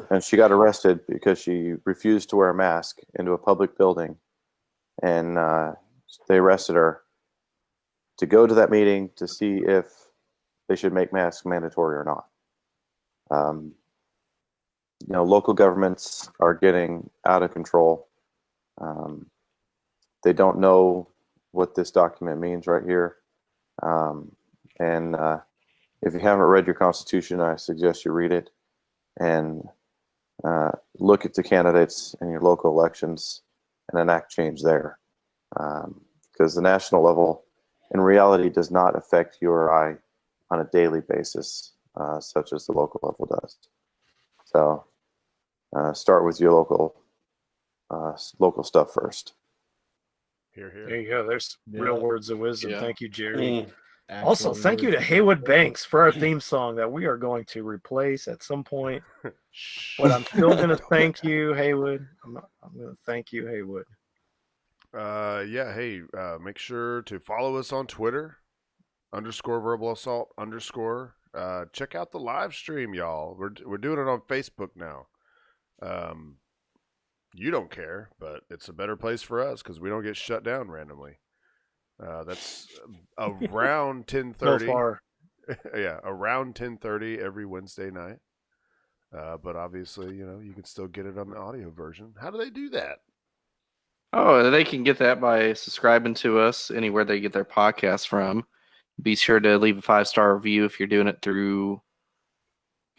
And she got arrested because she refused to wear a mask into a public building. And they arrested her to go to that meeting to see if they should make masks mandatory or not. Local governments are getting out of control. They don't know what this document means right here. And if you haven't read your Constitution, I suggest you read it and look at the candidates in your local elections and enact change there. Because the national level, in reality, does not affect you or I on a daily basis, such as the local level does. So start with your local stuff first. Here. There you go. There's real words of wisdom. Yeah. Thank you, Jerry. Also, thank you to Haywood Banks for our theme song that we are going to replace at some point. But I'm still going to thank you, Haywood. I'm going to thank you, Haywood. Make sure to follow us on Twitter, _verbal assault_. Check out the live stream, y'all. We're doing it on Facebook now. You don't care, but it's a better place for us because we don't get shut down randomly. That's around 10:30. So far. Yeah, around 10:30 every Wednesday night. But obviously, you can still get it on the audio version. How do they do that? Oh, they can get that by subscribing to us anywhere they get their podcasts from. Be sure to leave a 5-star review if you're doing it through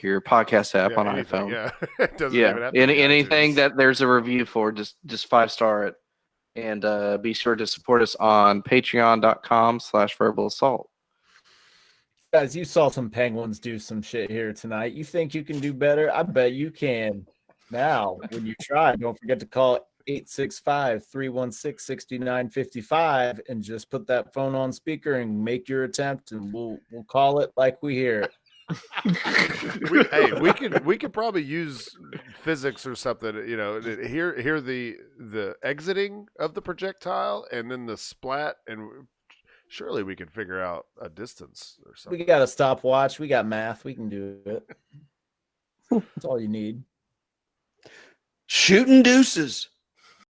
your podcast app on anything, iPhone. Yeah, it doesn't even have to be anything iTunes. that there's a review for, just 5-star it. And be sure to support us on patreon.com/verbal assault. Guys, you saw some penguins do some shit here tonight. You think you can do better? I bet you can. Now, when you try, don't forget to call 865-316-6955 and just put that phone on speaker and make your attempt, and we'll call it like we hear it. we could probably use physics or something, hear the exiting of the projectile and then the splat, and surely we could figure out a distance or something. We got a stopwatch. We got math. We can do it. That's all you need. Shooting deuces.